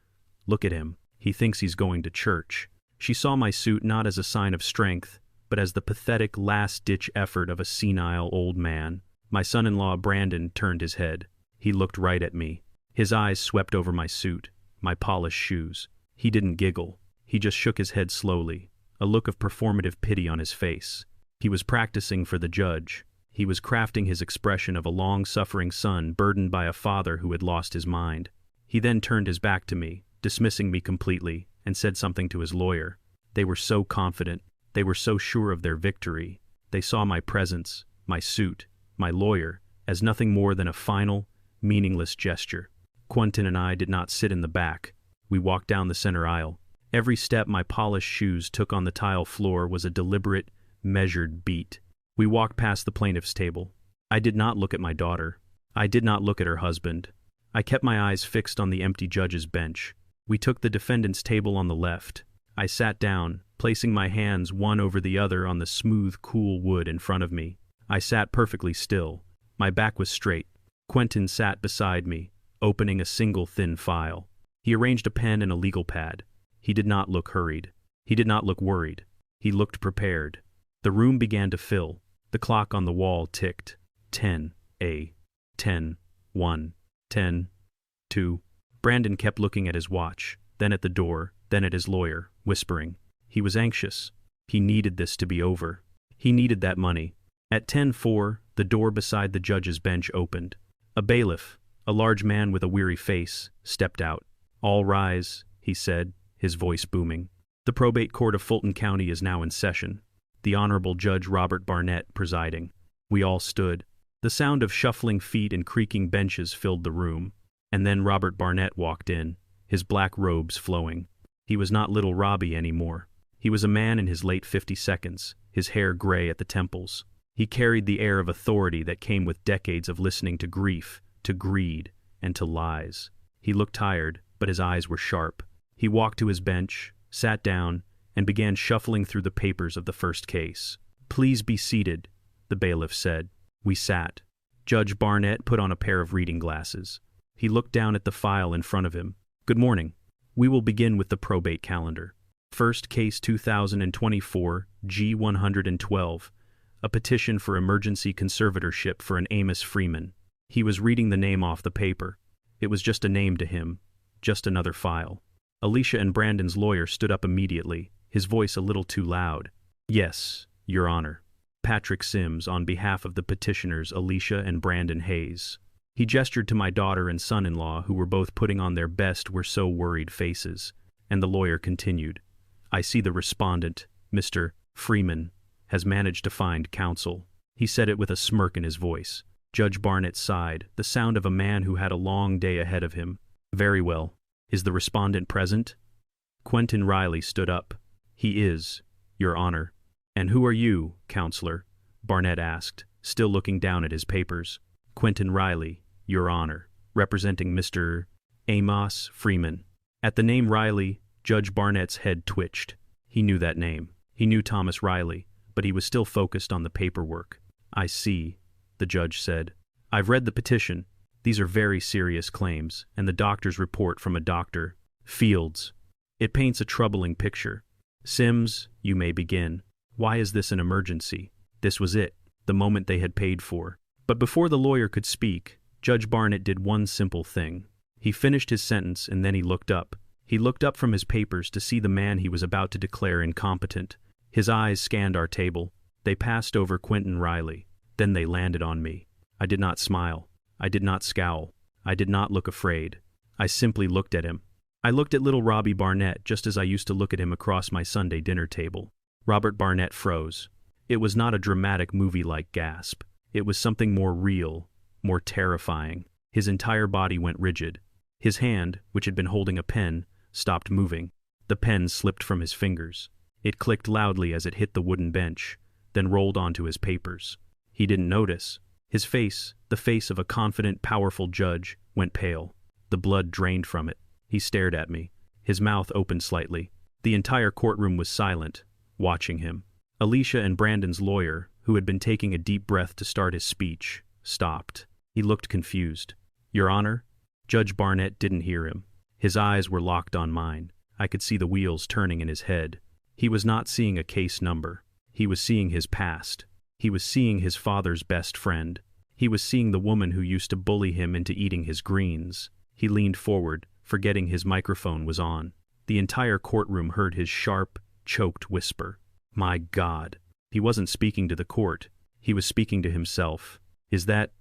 Look at him. He thinks he's going to church. She saw my suit not as a sign of strength, but as the pathetic last-ditch effort of a senile old man. My son-in-law Brandon turned his head. He looked right at me. His eyes swept over my suit, my polished shoes. He didn't giggle. He just shook his head slowly, a look of performative pity on his face. He was practicing for the judge. He was crafting his expression of a long-suffering son burdened by a father who had lost his mind. He then turned his back to me, dismissing me completely, and said something to his lawyer. They were so confident. They were so sure of their victory. They saw my presence, my suit, my lawyer, as nothing more than a final, meaningless gesture. Quentin and I did not sit in the back. We walked down the center aisle. Every step my polished shoes took on the tile floor was a deliberate, measured beat. We walked past the plaintiff's table. I did not look at my daughter. I did not look at her husband. I kept my eyes fixed on the empty judge's bench. We took the defendant's table on the left. I sat down, placing my hands one over the other on the smooth, cool wood in front of me. I sat perfectly still. My back was straight. Quentin sat beside me, opening a single thin file. He arranged a pen and a legal pad. He did not look hurried. He did not look worried. He looked prepared. The room began to fill. The clock on the wall ticked. 10, 10, 1, 10, 2. Brandon kept looking at his watch, then at the door, then at his lawyer, whispering. He was anxious. He needed this to be over. He needed that money. At 10:04, the door beside the judge's bench opened. A bailiff, a large man with a weary face, stepped out. "All rise," he said, his voice booming. "The probate court of Fulton County is now in session. The Honorable Judge Robert Barnett presiding." We all stood. The sound of shuffling feet and creaking benches filled the room. And then Robert Barnett walked in, his black robes flowing. He was not little Robbie anymore. He was a man in his late 52s, his hair gray at the temples. He carried the air of authority that came with decades of listening to grief, to greed, and to lies. He looked tired, but his eyes were sharp. He walked to his bench, sat down, and began shuffling through the papers of the first case. "Please be seated," the bailiff said. We sat. Judge Barnett put on a pair of reading glasses. He looked down at the file in front of him. "Good morning. We will begin with the probate calendar. First case 2024 G112, a petition for emergency conservatorship for an Amos Freeman." He was reading the name off the paper. It was just a name to him, just another file. Alicia and Brandon's lawyer stood up immediately, his voice a little too loud. "Yes, Your Honor. Patrick Sims on behalf of the petitioners Alicia and Brandon Hayes." He gestured to my daughter and son-in-law, who were both putting on their best were so worried faces, and the lawyer continued. "I see the respondent, Mr. Freeman, has managed to find counsel." He said it with a smirk in his voice. Judge Barnett sighed, the sound of a man who had a long day ahead of him. "Very well. Is the respondent present?" Quentin Riley stood up. "He is, Your Honor." "And who are you, counselor?" Barnett asked, still looking down at his papers. "Quentin Riley, Your Honor, representing Mr. Amos Freeman." At the name Riley, Judge Barnett's head twitched. He knew that name. He knew Thomas Riley, but he was still focused on the paperwork. "I see," the judge said. "I've read the petition. These are very serious claims, and the doctor's report from a Dr. Fields. It paints a troubling picture. Sims, you may begin. Why is this an emergency?" This was it, the moment they had paid for. But before the lawyer could speak, Judge Barnett did one simple thing. He finished his sentence and then he looked up. He looked up from his papers to see the man he was about to declare incompetent. His eyes scanned our table. They passed over Quentin Riley. Then they landed on me. I did not smile. I did not scowl. I did not look afraid. I simply looked at him. I looked at little Robbie Barnett just as I used to look at him across my Sunday dinner table. Robert Barnett froze. It was not a dramatic movie-like gasp. It was something more real, more terrifying. His entire body went rigid. His hand, which had been holding a pen, stopped moving. The pen slipped from his fingers. It clicked loudly as it hit the wooden bench, then rolled onto his papers. He didn't notice. His face, the face of a confident, powerful judge, went pale. The blood drained from it. He stared at me. His mouth opened slightly. The entire courtroom was silent, watching him. Alicia and Brandon's lawyer, who had been taking a deep breath to start his speech, stopped. He looked confused. "Your Honor?" Judge Barnett didn't hear him. His eyes were locked on mine. I could see the wheels turning in his head. He was not seeing a case number. He was seeing his past. He was seeing his father's best friend. He was seeing the woman who used to bully him into eating his greens. He leaned forward, forgetting his microphone was on. The entire courtroom heard his sharp, choked whisper. My God. He wasn't speaking to the court. He was speaking to himself. Is that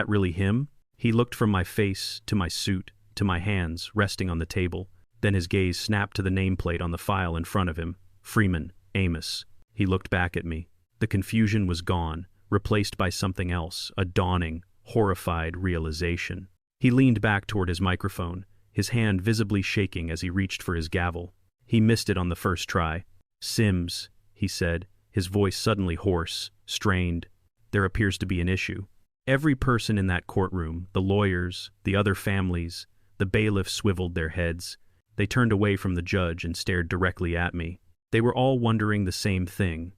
really him? He looked from my face to my suit, to my hands resting on the table. Then his gaze snapped to the nameplate on the file in front of him. Freeman, Amos. He looked back at me. The confusion was gone, replaced by something else, a dawning, horrified realization. He leaned back toward his microphone, his hand visibly shaking as he reached for his gavel. He missed it on the first try. "Sims," he said, his voice suddenly hoarse, strained. "There appears to be an issue." Every person in that courtroom, the lawyers, the other families, the bailiffs swiveled their heads. They turned away from the judge and stared directly at me. They were all wondering the same thing.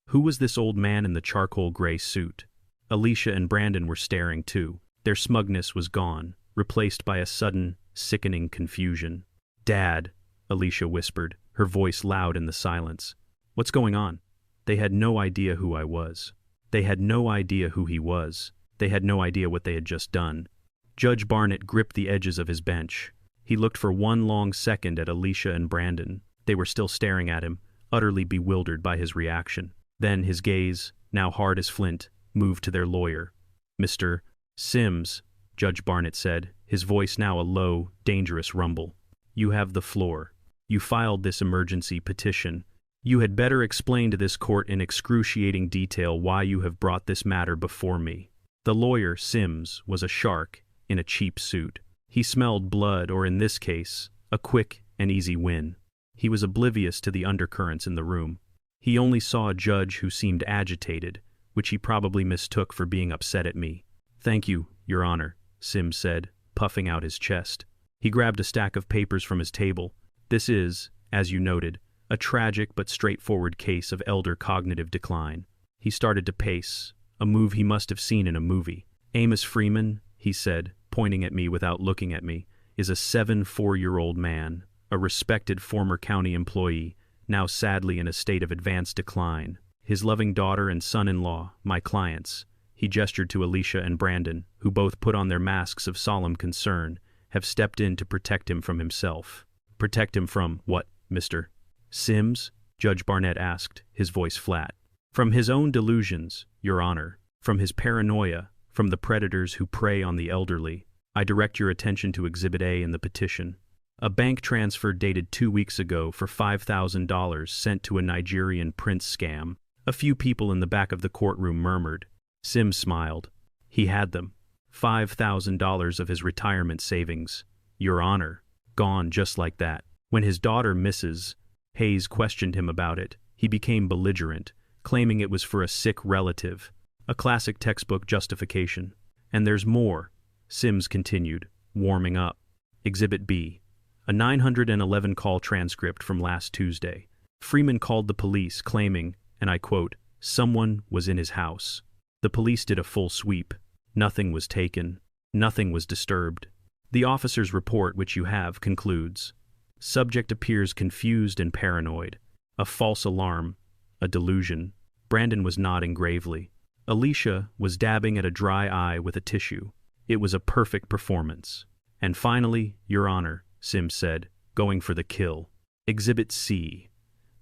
Who was this old man in the charcoal gray suit? Alicia and Brandon were staring too. Their smugness was gone, replaced by a sudden, sickening confusion. "Dad," Alicia whispered, her voice loud in the silence. "What's going on?" They had no idea who I was. They had no idea who he was. They had no idea what they had just done. Judge Barnett gripped the edges of his bench. He looked for one long second at Alicia and Brandon. They were still staring at him, utterly bewildered by his reaction. Then his gaze, now hard as flint, moved to their lawyer. "Mr. Sims," Judge Barnett said, his voice now a low, dangerous rumble. "You have the floor. You filed this emergency petition. You had better explain to this court in excruciating detail why you have brought this matter before me." The lawyer, Sims, was a shark in a cheap suit. He smelled blood, or in this case, a quick and easy win. He was oblivious to the undercurrents in the room. He only saw a judge who seemed agitated, which he probably mistook for being upset at me. "Thank you, Your Honor," Sims said, puffing out his chest. He grabbed a stack of papers from his table. "This is, as you noted, a tragic but straightforward case of elder cognitive decline." He started to pace, a move he must have seen in a movie. "Amos Freeman," he said, pointing at me without looking at me, "is a 74-year-old man, a respected former county employee, now sadly in a state of advanced decline. His loving daughter and son-in-law, my clients," he gestured to Alicia and Brandon, who both put on their masks of solemn concern, "have stepped in to protect him from himself." "Protect him from what, Mr. Sims?" Judge Barnett asked, his voice flat. "From his own delusions, Your Honor, from his paranoia, from the predators who prey on the elderly. I direct your attention to Exhibit A in the petition. A bank transfer dated 2 weeks ago for $5,000 sent to a Nigerian prince scam." A few people in the back of the courtroom murmured. Sims smiled. He had them. $5,000 of his retirement savings, Your Honor, gone just like that. When his daughter, Mrs. Hayes, questioned him about it, he became belligerent, claiming it was for a sick relative. A classic textbook justification. "And there's more," Sims continued, warming up. Exhibit B. A 911 call transcript from last Tuesday. Freeman called the police claiming, and I quote, "someone was in his house." The police did a full sweep. Nothing was taken. Nothing was disturbed. The officer's report, which you have, concludes, "Subject appears confused and paranoid. A false alarm. A delusion." Brandon was nodding gravely. Alicia was dabbing at a dry eye with a tissue. It was a perfect performance. "And finally, Your Honor," Sims said, going for the kill. Exhibit C.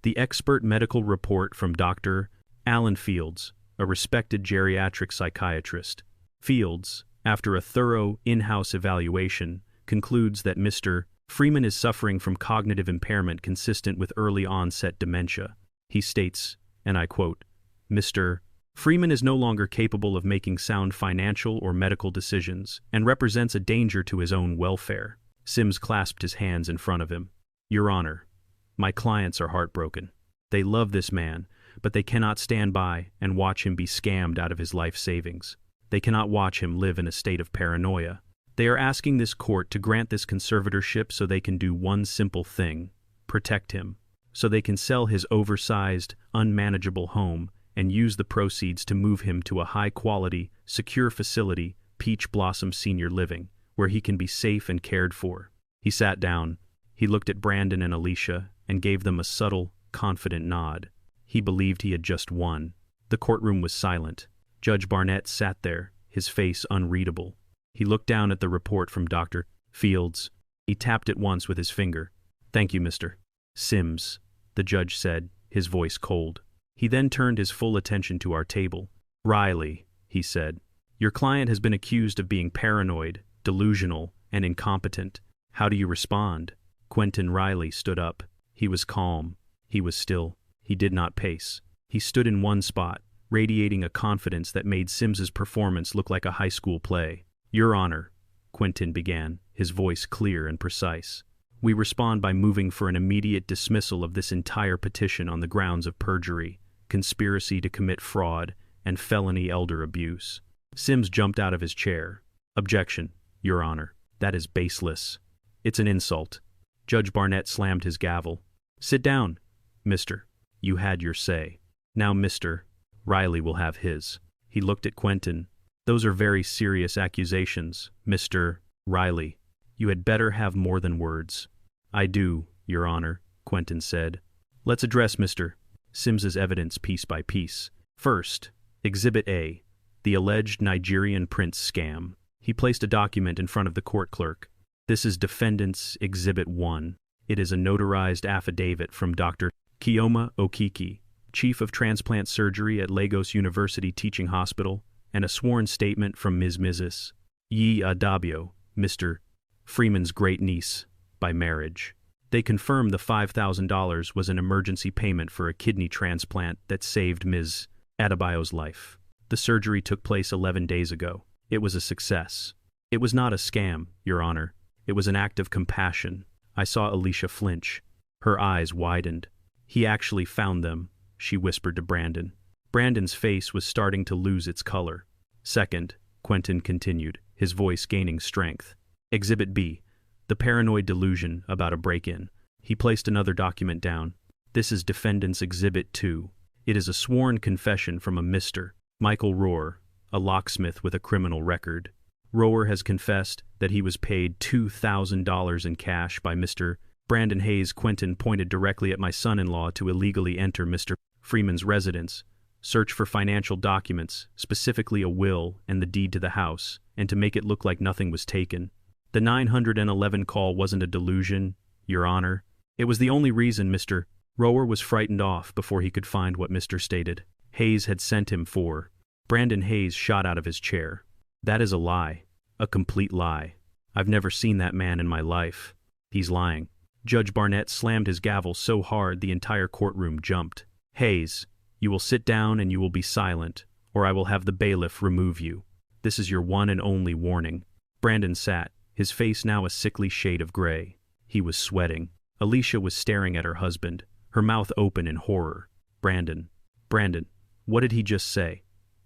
The expert medical report from Dr. Alan Fields, a respected geriatric psychiatrist. Fields, after a thorough in-house evaluation, concludes that Mr. Freeman is suffering from cognitive impairment consistent with early-onset dementia. He states, and I quote, "Mr. Freeman is no longer capable of making sound financial or medical decisions and represents a danger to his own welfare." Sims clasped his hands in front of him. "Your Honor, my clients are heartbroken. They love this man, but they cannot stand by and watch him be scammed out of his life savings. They cannot watch him live in a state of paranoia. They are asking this court to grant this conservatorship so they can do one simple thing: protect him, so they can sell his oversized, unmanageable home and use the proceeds to move him to a high-quality, secure facility, Peach Blossom Senior Living, where he can be safe and cared for." He sat down. He looked at Brandon and Alicia and gave them a subtle, confident nod. He believed he had just won. The courtroom was silent. Judge Barnett sat there, his face unreadable. He looked down at the report from Dr. Fields. He tapped it once with his finger. "Thank you, Mr. Sims," the judge said, his voice cold. He then turned his full attention to our table. "Riley," he said, "your client has been accused of being paranoid, delusional, and incompetent. How do you respond?" Quentin Riley stood up. He was calm. He was still. He did not pace. He stood in one spot, radiating a confidence that made Sims's performance look like a high school play. "Your Honor," Quentin began, his voice clear and precise. "We respond by moving for an immediate dismissal of this entire petition on the grounds of perjury, conspiracy to commit fraud, and felony elder abuse." Sims jumped out of his chair. "Objection, Your Honor. That is baseless. It's an insult." Judge Barnett slammed his gavel. "Sit down, Mr. You had your say. Now Mr. Riley will have his." He looked at Quentin. "Those are very serious accusations, Mr. Riley. You had better have more than words." "I do, Your Honor," Quentin said. "Let's address Mr. Sims's evidence piece by piece. First, Exhibit A, the alleged Nigerian prince scam." He placed a document in front of the court clerk. "This is Defendant's Exhibit 1. It is a notarized affidavit from Dr. Kioma Okiki, Chief of Transplant Surgery at Lagos University Teaching Hospital, and a sworn statement from Ms. Mrs. Yi Adabio, Mr. Freeman's great-niece, by marriage. They confirm the $5,000 was an emergency payment for a kidney transplant that saved Ms. Adebayo's life. The surgery took place 11 days ago. It was a success. It was not a scam, Your Honor. It was an act of compassion." I saw Alicia flinch. Her eyes widened. "He actually found them," she whispered to Brandon. Brandon's face was starting to lose its color. "Second," Quentin continued, his voice gaining strength. "Exhibit B, the paranoid delusion about a break-in." He placed another document down. "This is Defendant's Exhibit 2. It is a sworn confession from a Mr. Michael Rohr, a locksmith with a criminal record. Rohr has confessed that he was paid $2,000 in cash by Mr. Brandon Hayes." Quentin pointed directly at my son-in-law to illegally enter Mr. Freeman's residence, search for financial documents, specifically a will and the deed to the house, and to make it look like nothing was taken. The 911 call wasn't a delusion, Your Honor. It was the only reason Mr. Rohr was frightened off before he could find what Mr. stated Hayes had sent him for. Brandon Hayes shot out of his chair. "That is a lie. A complete lie. I've never seen that man in my life. He's lying." Judge Barnett slammed his gavel so hard the entire courtroom jumped. "Hayes, you will sit down and you will be silent, or I will have the bailiff remove you. This is your one and only warning." Brandon sat, his face now a sickly shade of gray. He was sweating. Alicia was staring at her husband, her mouth open in horror. Brandon, what did he just say?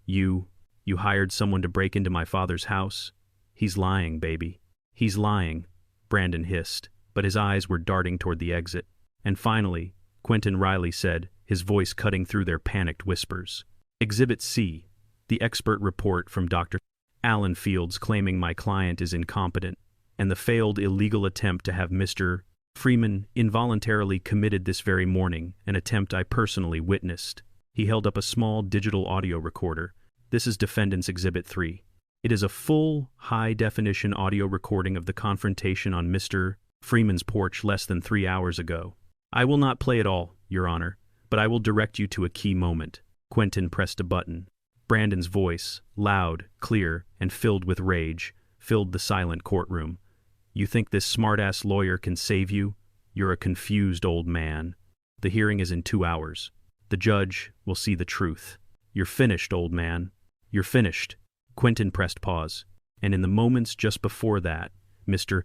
You hired someone to break into my father's house? He's lying, baby. He's lying," Brandon hissed, but his eyes were darting toward the exit. And finally, Quentin Riley said, his voice cutting through their panicked whispers. "Exhibit C, the expert report from Dr. Alan Fields claiming my client is incompetent, and the failed illegal attempt to have Mr. Freeman involuntarily committed this very morning, an attempt I personally witnessed." He held up a small digital audio recorder. "This is Defendant's Exhibit 3. It is a full, high-definition audio recording of the confrontation on Mr. Freeman's porch less than 3 hours ago. I will not play it all, Your Honor, but I will direct you to a key moment." Quentin pressed a button. Brandon's voice, loud, clear, and filled with rage, filled the silent courtroom. "You think this smart-ass lawyer can save you? You're a confused old man. The hearing is in 2 hours. The judge will see the truth. You're finished, old man. You're finished." Quentin pressed pause, and in the moments just before that, Mr.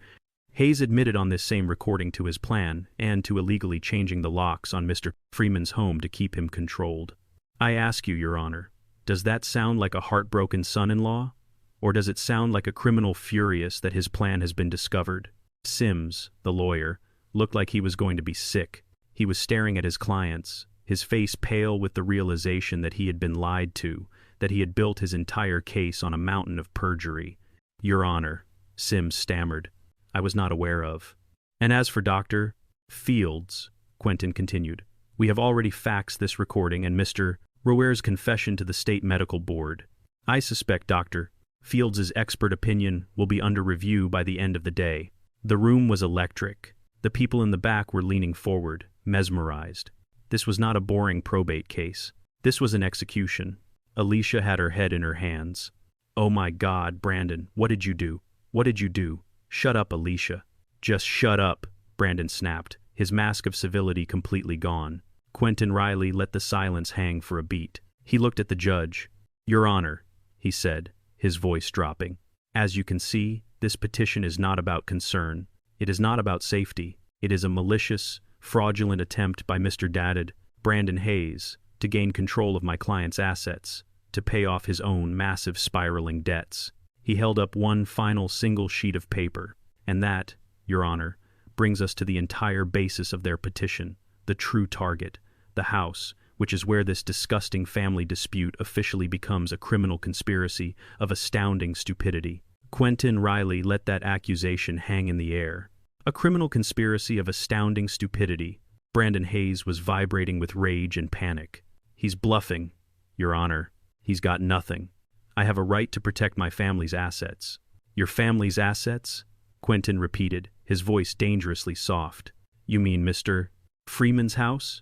Hayes admitted on this same recording to his plan and to illegally changing the locks on Mr. Freeman's home to keep him controlled. "I ask you, Your Honor, does that sound like a heartbroken son-in-law? Or does it sound like a criminal furious that his plan has been discovered?" Sims, the lawyer, looked like he was going to be sick. He was staring at his clients, his face pale with the realization that he had been lied to, that he had built his entire case on a mountain of perjury. "Your Honor," Sims stammered, "I was not aware of." "And as for Dr. Fields," Quentin continued, "we have already faxed this recording and Mr. Rohr's confession to the State Medical Board. I suspect Dr. Fields' expert opinion will be under review by the end of the day." The room was electric. The people in the back were leaning forward, mesmerized. This was not a boring probate case. This was an execution. Alicia had her head in her hands. "Oh my God, Brandon, what did you do? What did you do?" "Shut up, Alicia." "Just shut up," Brandon snapped, his mask of civility completely gone. Quentin Riley let the silence hang for a beat. He looked at the judge. "Your Honor," he said, his voice dropping. "As you can see, this petition is not about concern. It is not about safety. It is a malicious, fraudulent attempt by Mr. Dadded, Brandon Hayes, to gain control of my client's assets, to pay off his own massive spiraling debts." He held up one final single sheet of paper. "And that, Your Honor, brings us to the entire basis of their petition, the true target, the house, which is where this disgusting family dispute officially becomes a criminal conspiracy of astounding stupidity." Quentin Riley let that accusation hang in the air. A criminal conspiracy of astounding stupidity. Brandon Hayes was vibrating with rage and panic. "He's bluffing, Your Honor. He's got nothing. I have a right to protect my family's assets." "Your family's assets?" Quentin repeated, his voice dangerously soft. "You mean Mr. Freeman's house?"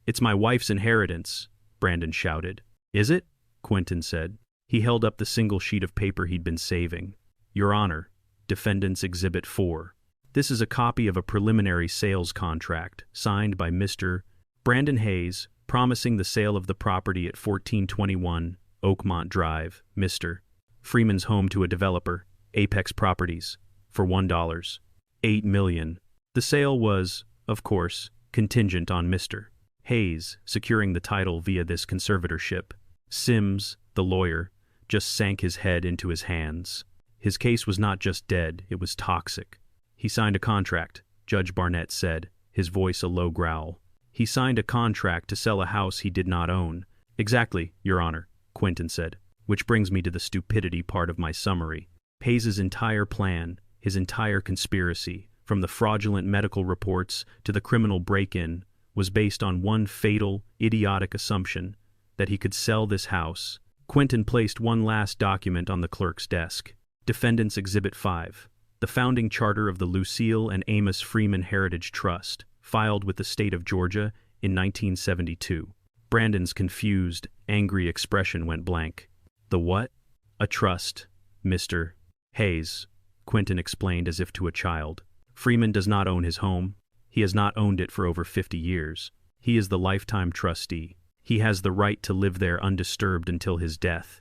"It's my wife's inheritance," Brandon shouted. "Is it?" Quentin said. He held up the single sheet of paper he'd been saving. "Your Honor, Defendant's Exhibit 4. This is a copy of a preliminary sales contract signed by Mr. Brandon Hayes, promising the sale of the property at 1421 Oakmont Drive, Mr. Freeman's home to a developer, Apex Properties, for $1.8 million. The sale was, of course, contingent on Mr. Hayes securing the title via this conservatorship. Sims, the lawyer, just sank his head into his hands. His case was not just dead, it was toxic. "He signed a contract," Judge Barnett said, his voice a low growl. "He signed a contract to sell a house he did not own." "Exactly, Your Honor," Quentin said, "which brings me to the stupidity part of my summary. Hayes's entire plan, his entire conspiracy, from the fraudulent medical reports to the criminal break-in, was based on one fatal, idiotic assumption, that he could sell this house." Quentin placed one last document on the clerk's desk. Defendant's Exhibit 5. The founding charter of the Lucille and Amos Freeman Heritage Trust, filed with the state of Georgia in 1972. Brandon's confused, angry expression went blank. "The what?" "A trust, Mr. Hayes," Quentin explained as if to a child. "Freeman does not own his home. He has not owned it for over 50 years. He is the lifetime trustee. He has the right to live there undisturbed until his death.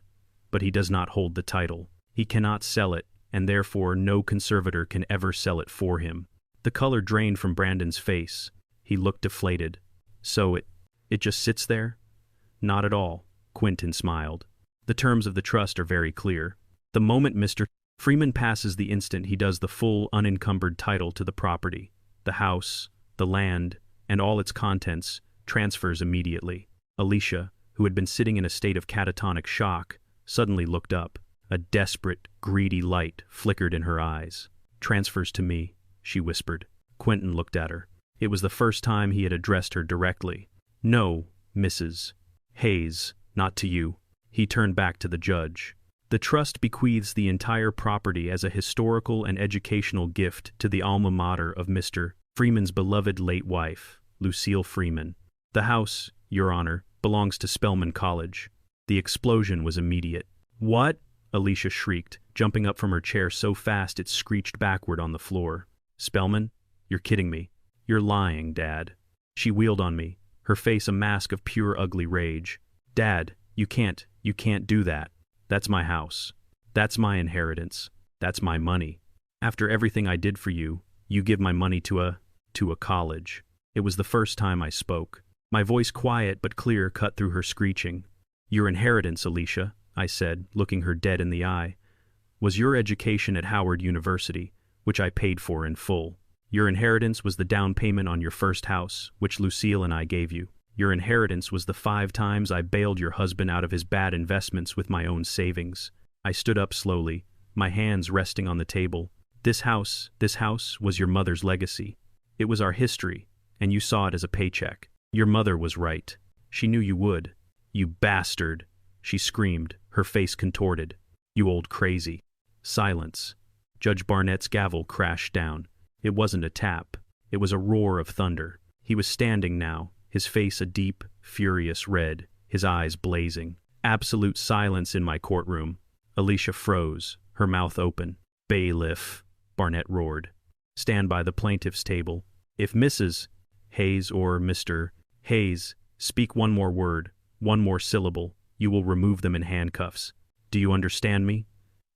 But he does not hold the title. He cannot sell it, and therefore no conservator can ever sell it for him." The color drained from Brandon's face. He looked deflated. "So it just sits there?" "Not at all," Quentin smiled. "The terms of the trust are very clear. The moment Mr. Freeman passes, the instant he does, the full unencumbered title to the property, the house, the land, and all its contents, transfers immediately." Alicia, who had been sitting in a state of catatonic shock, suddenly looked up. A desperate, greedy light flickered in her eyes. "Transfers to me," she whispered. Quentin looked at her. It was the first time he had addressed her directly. "No, Mrs. Hayes, not to you." He turned back to the judge. "The trust bequeaths the entire property as a historical and educational gift to the alma mater of Mr. Freeman's beloved late wife, Lucille Freeman. The house, Your Honor, belongs to Spelman College." The explosion was immediate. "What?" Alicia shrieked, jumping up from her chair so fast it screeched backward on the floor. "Spelman? You're kidding me. You're lying, Dad." She wheeled on me, her face a mask of pure ugly rage. "Dad, you can't do that. That's my house. That's my inheritance. That's my money. After everything I did for you, you give my money to a college." It was the first time I spoke. My voice, quiet but clear, cut through her screeching. "Your inheritance, Alicia," I said, looking her dead in the eye, "was your education at Howard University, which I paid for in full. Your inheritance was the down payment on your first house, which Lucille and I gave you. Your inheritance was the 5 times I bailed your husband out of his bad investments with my own savings." I stood up slowly, my hands resting on the table. This house was your mother's legacy. It was our history, and you saw it as a paycheck. Your mother was right. She knew you would. "You bastard!" she screamed, her face contorted. "You old crazy." Silence. Judge Barnett's gavel crashed down. It wasn't a tap. It was a roar of thunder. He was standing now, his face a deep, furious red, his eyes blazing. Absolute silence in my courtroom. Alicia froze, her mouth open. "Bailiff," Barnett roared. "Stand by the plaintiff's table. If Mrs. Hayes or Mr. Hayes speak one more word, one more syllable, you will remove them in handcuffs. Do you understand me?"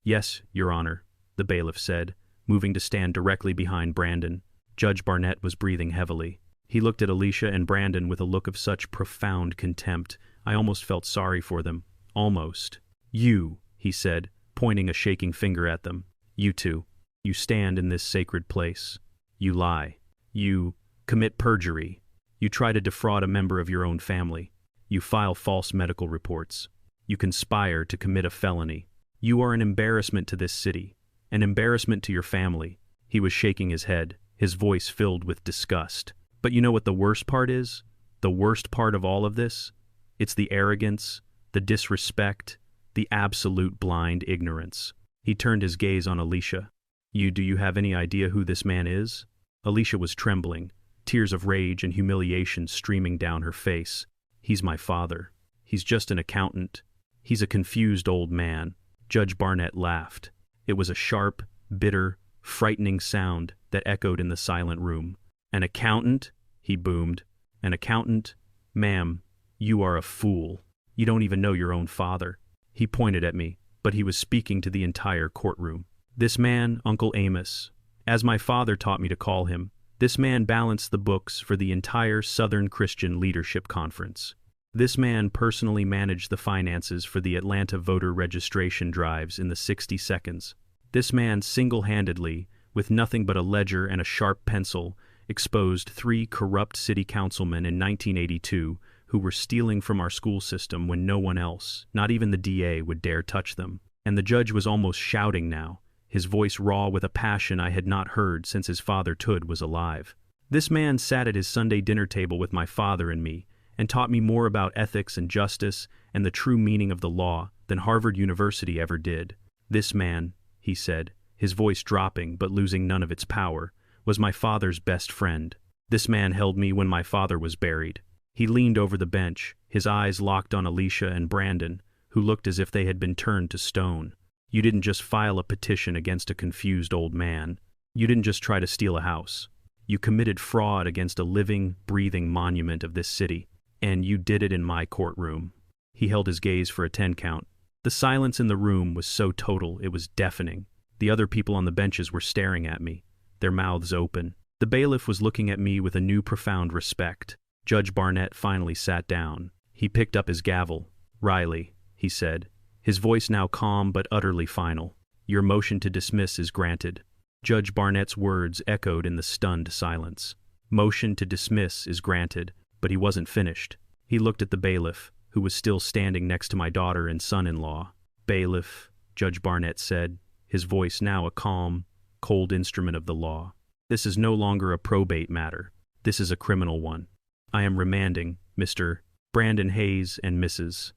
"Yes, Your Honor," the bailiff said, moving to stand directly behind Brandon. Judge Barnett was breathing heavily. He looked at Alicia and Brandon with a look of such profound contempt, I almost felt sorry for them. Almost. "You," he said, pointing a shaking finger at them. "You two. You stand in this sacred place. You lie. You commit perjury. You try to defraud a member of your own family. You file false medical reports. You conspire to commit a felony. You are an embarrassment to this city, an embarrassment to your family." He was shaking his head, his voice filled with disgust. "But you know what the worst part is? The worst part of all of this? It's the arrogance, the disrespect, the absolute blind ignorance." He turned his gaze on Alicia. Do you have any idea who this man is?" Alicia was trembling, tears of rage and humiliation streaming down her face. "He's my father. He's just an accountant. He's a confused old man." Judge Barnett laughed. It was a sharp, bitter, frightening sound that echoed in the silent room. "An accountant?" he boomed. "An accountant? Ma'am, you are a fool. You don't even know your own father." He pointed at me, but he was speaking to the entire courtroom. "This man, Uncle Amos, as my father taught me to call him, this man balanced the books for the entire Southern Christian Leadership Conference. This man personally managed the finances for the Atlanta voter registration drives in the 60 seconds. This man single-handedly, with nothing but a ledger and a sharp pencil, exposed 3 corrupt city councilmen in 1982 who were stealing from our school system when no one else, not even the DA, would dare touch them." And the judge was almost shouting now, his voice raw with a passion I had not heard since his father Tud was alive. "This man sat at his Sunday dinner table with my father and me, and taught me more about ethics and justice and the true meaning of the law than Harvard University ever did. This man," he said, his voice dropping but losing none of its power, "was my father's best friend. This man held me when my father was buried." He leaned over the bench, his eyes locked on Alicia and Brandon, who looked as if they had been turned to stone. "You didn't just file a petition against a confused old man. You didn't just try to steal a house. You committed fraud against a living, breathing monument of this city. And you did it in my courtroom." He held his gaze for a 10 count. The silence in the room was so total it was deafening. The other people on the benches were staring at me, their mouths open. The bailiff was looking at me with a new profound respect. Judge Barnett finally sat down. He picked up his gavel. "Riley," he said, his voice now calm but utterly final, "your motion to dismiss is granted." Judge Barnett's words echoed in the stunned silence. Motion to dismiss is granted, but he wasn't finished. He looked at the bailiff, who was still standing next to my daughter and son-in-law. "Bailiff," Judge Barnett said, his voice now a calm, cold instrument of the law. "This is no longer a probate matter. This is a criminal one. I am remanding Mr. Brandon Hayes and Mrs.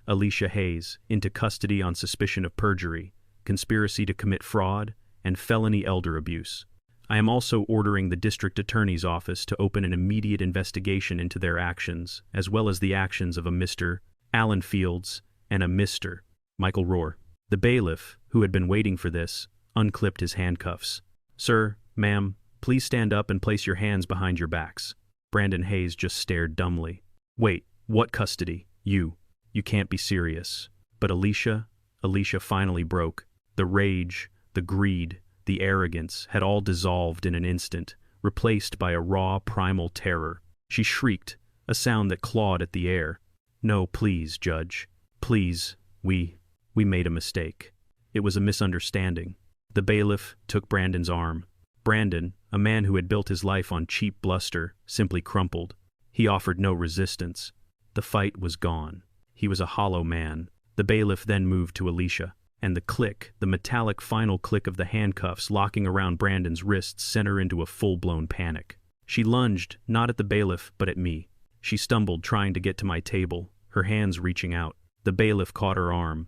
Alicia Hayes into custody on suspicion of perjury, conspiracy to commit fraud, and felony elder abuse. I am also ordering the district attorney's office to open an immediate investigation into their actions, as well as the actions of a Mr. Allen Fields and a Mr. Michael Rohr." The bailiff, who had been waiting for this, unclipped his handcuffs. "Sir, ma'am, please stand up and place your hands behind your backs." Brandon Hayes just stared dumbly. "Wait, what custody? You can't be serious." But Alicia finally broke. The rage, the greed, the arrogance had all dissolved in an instant, replaced by a raw primal terror. She shrieked, a sound that clawed at the air. "No, please, Judge. Please, we made a mistake. It was a misunderstanding." The bailiff took Brandon's arm. Brandon, a man who had built his life on cheap bluster, simply crumpled. He offered no resistance. The fight was gone. He was a hollow man. The bailiff then moved to Alicia, and the metallic final click of the handcuffs locking around Brandon's wrists sent her into a full-blown panic. She lunged, not at the bailiff, but at me. She stumbled, trying to get to my table, her hands reaching out. The bailiff caught her arm.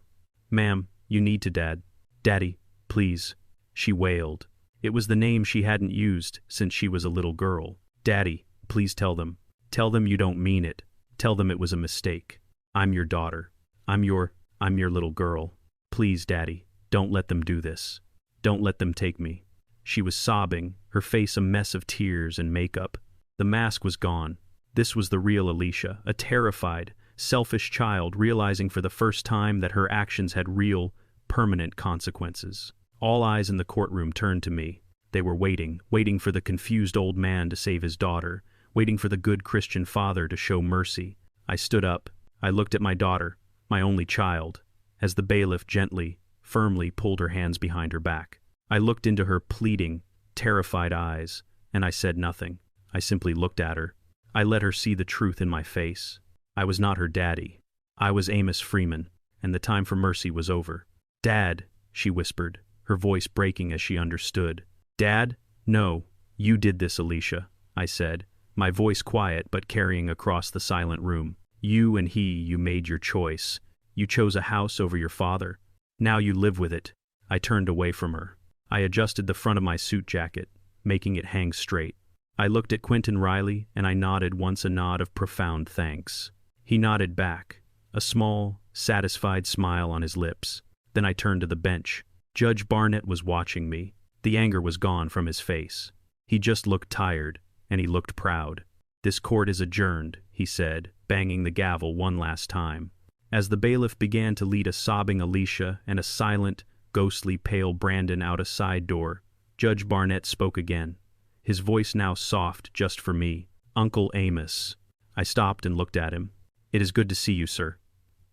"Ma'am, you need to Daddy, please," she wailed. It was the name she hadn't used since she was a little girl. "Daddy, please tell them. Tell them you don't mean it. Tell them it was a mistake. I'm your daughter. I'm your little girl. Please, Daddy, don't let them do this. Don't let them take me. She was sobbing, her face a mess of tears and makeup. The mask was gone. This was the real Alicia, a terrified, selfish child realizing for the first time that her actions had real, permanent consequences. All eyes in the courtroom turned to me. They were waiting for the confused old man to save his daughter, waiting for the good Christian father to show mercy. I stood up. I looked at my daughter, my only child, as the bailiff gently, firmly pulled her hands behind her back. I looked into her pleading, terrified eyes, and I said nothing. I simply looked at her. I let her see the truth in my face. I was not her daddy. I was Amos Freeman, and the time for mercy was over. "Dad," she whispered, her voice breaking as she understood. "Dad? No, you did this, Alicia," I said, my voice quiet but carrying across the silent room. "You and you made your choice. You chose a house over your father. Now you live with it." I turned away from her. I adjusted the front of my suit jacket, making it hang straight. I looked at Quentin Riley and I nodded once, a nod of profound thanks. He nodded back, a small, satisfied smile on his lips. Then I turned to the bench. Judge Barnett was watching me. The anger was gone from his face. He just looked tired, and he looked proud. "This court is adjourned," he said, banging the gavel one last time. As the bailiff began to lead a sobbing Alicia and a silent, ghostly pale Brandon out a side door, Judge Barnett spoke again, his voice now soft just for me. "Uncle Amos." I stopped and looked at him. "It is good to see you, sir,"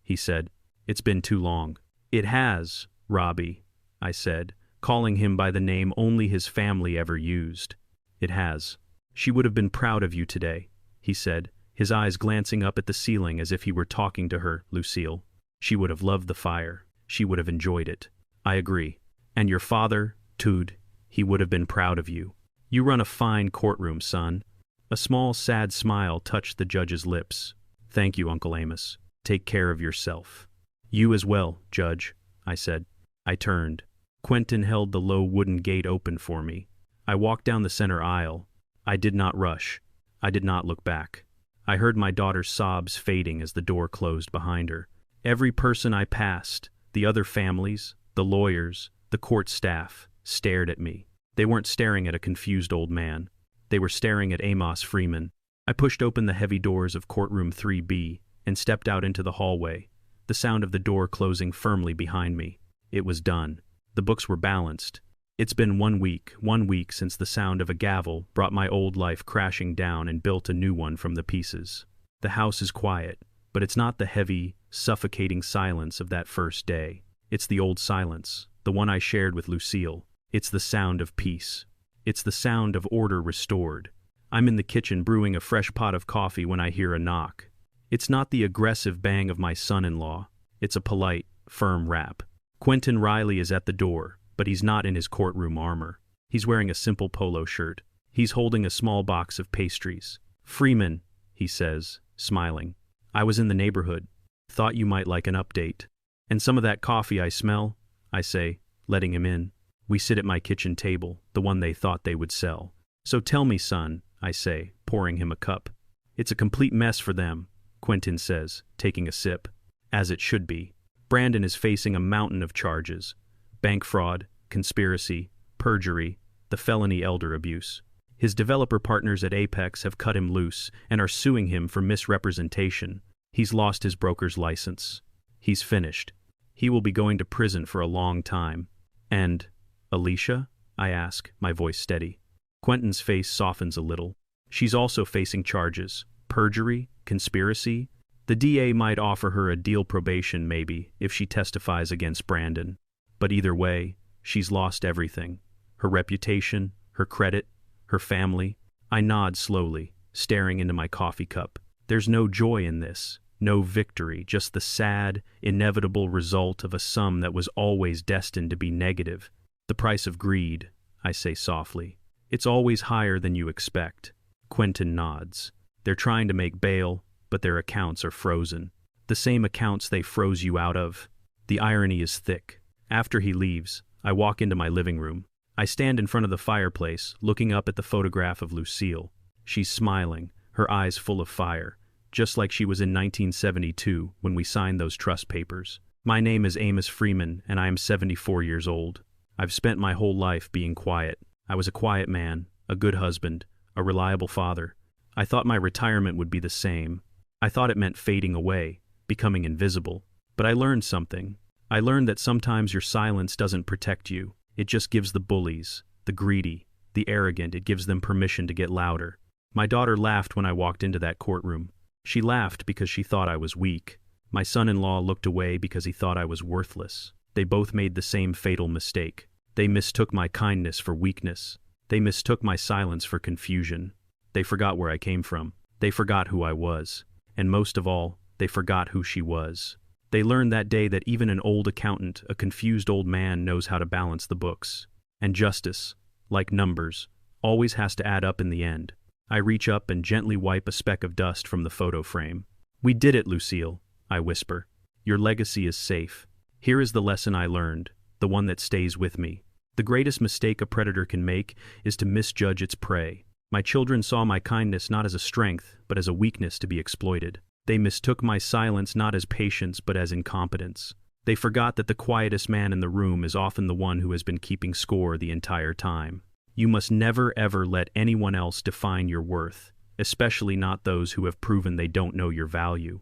he said. "It's been too long." "It has, Robbie," I said, calling him by the name only his family ever used. "It has." "She would have been proud of you today," he said, his eyes glancing up at the ceiling as if he were talking to her, Lucille. "She would have loved the fire. She would have enjoyed it." "I agree. And your father, Tude, he would have been proud of you. You run a fine courtroom, son." A small, sad smile touched the judge's lips. "Thank you, Uncle Amos. Take care of yourself." "You as well, Judge," I said. I turned. Quentin held the low wooden gate open for me. I walked down the center aisle. I did not rush. I did not look back. I heard my daughter's sobs fading as the door closed behind her. Every person I passed, the other families, the lawyers, the court staff, stared at me. They weren't staring at a confused old man. They were staring at Amos Freeman. I pushed open the heavy doors of courtroom 3B and stepped out into the hallway, the sound of the door closing firmly behind me. It was done. The books were balanced. It's been 1 week since the sound of a gavel brought my old life crashing down and built a new one from the pieces. The house is quiet, but it's not the heavy, suffocating silence of that first day. It's the old silence, the one I shared with Lucille. It's the sound of peace. It's the sound of order restored. I'm in the kitchen brewing a fresh pot of coffee when I hear a knock. It's not the aggressive bang of my son-in-law. It's a polite, firm rap. Quentin Riley is at the door, but he's not in his courtroom armor. He's wearing a simple polo shirt. He's holding a small box of pastries. "Freeman," he says, smiling. "I was in the neighborhood. Thought you might like an update." "And some of that coffee I smell," I say, letting him in. We sit at my kitchen table, the one they thought they would sell. "So tell me, son," I say, pouring him a cup. "It's a complete mess for them," Quentin says, taking a sip. "As it should be. Brandon is facing a mountain of charges. Bank fraud, conspiracy, perjury, the felony elder abuse. His developer partners at Apex have cut him loose and are suing him for misrepresentation. He's lost his broker's license. He's finished. He will be going to prison for a long time." "And Alicia?" I ask, my voice steady. Quentin's face softens a little. "She's also facing charges. Perjury, conspiracy. The DA might offer her a deal probation maybe if she testifies against Brandon. But either way, she's lost everything. Her reputation, her credit, her family." I nod slowly, staring into my coffee cup. There's no joy in this, no victory, just the sad, inevitable result of a sum that was always destined to be negative. "The price of greed," I say softly. "It's always higher than you expect." Quentin nods. "They're trying to make bail, but their accounts are frozen. The same accounts they froze you out of." The irony is thick. After he leaves, I walk into my living room. I stand in front of the fireplace, looking up at the photograph of Lucille. She's smiling, her eyes full of fire, just like she was in 1972 when we signed those trust papers. My name is Amos Freeman, and I am 74 years old. I've spent my whole life being quiet, I was a quiet man, a good husband, a reliable father. I thought my retirement would be the same. I thought it meant fading away, becoming invisible. But I learned something. I learned that sometimes your silence doesn't protect you. It just gives the bullies, the greedy, the arrogant, it gives them permission to get louder. My daughter laughed when I walked into that courtroom. She laughed because she thought I was weak. My son-in-law looked away because he thought I was worthless. They both made the same fatal mistake. They mistook my kindness for weakness. They mistook my silence for confusion. They forgot where I came from. They forgot who I was. And most of all, they forgot who she was. They learned that day that even an old accountant, a confused old man, knows how to balance the books. And justice, like numbers, always has to add up in the end. I reach up and gently wipe a speck of dust from the photo frame. "We did it, Lucille," I whisper. "Your legacy is safe. Here is the lesson I learned, the one that stays with me. The greatest mistake a predator can make is to misjudge its prey. My children saw my kindness not as a strength, but as a weakness to be exploited. They mistook my silence not as patience, but as incompetence. They forgot that the quietest man in the room is often the one who has been keeping score the entire time. You must never ever let anyone else define your worth, especially not those who have proven they don't know your value.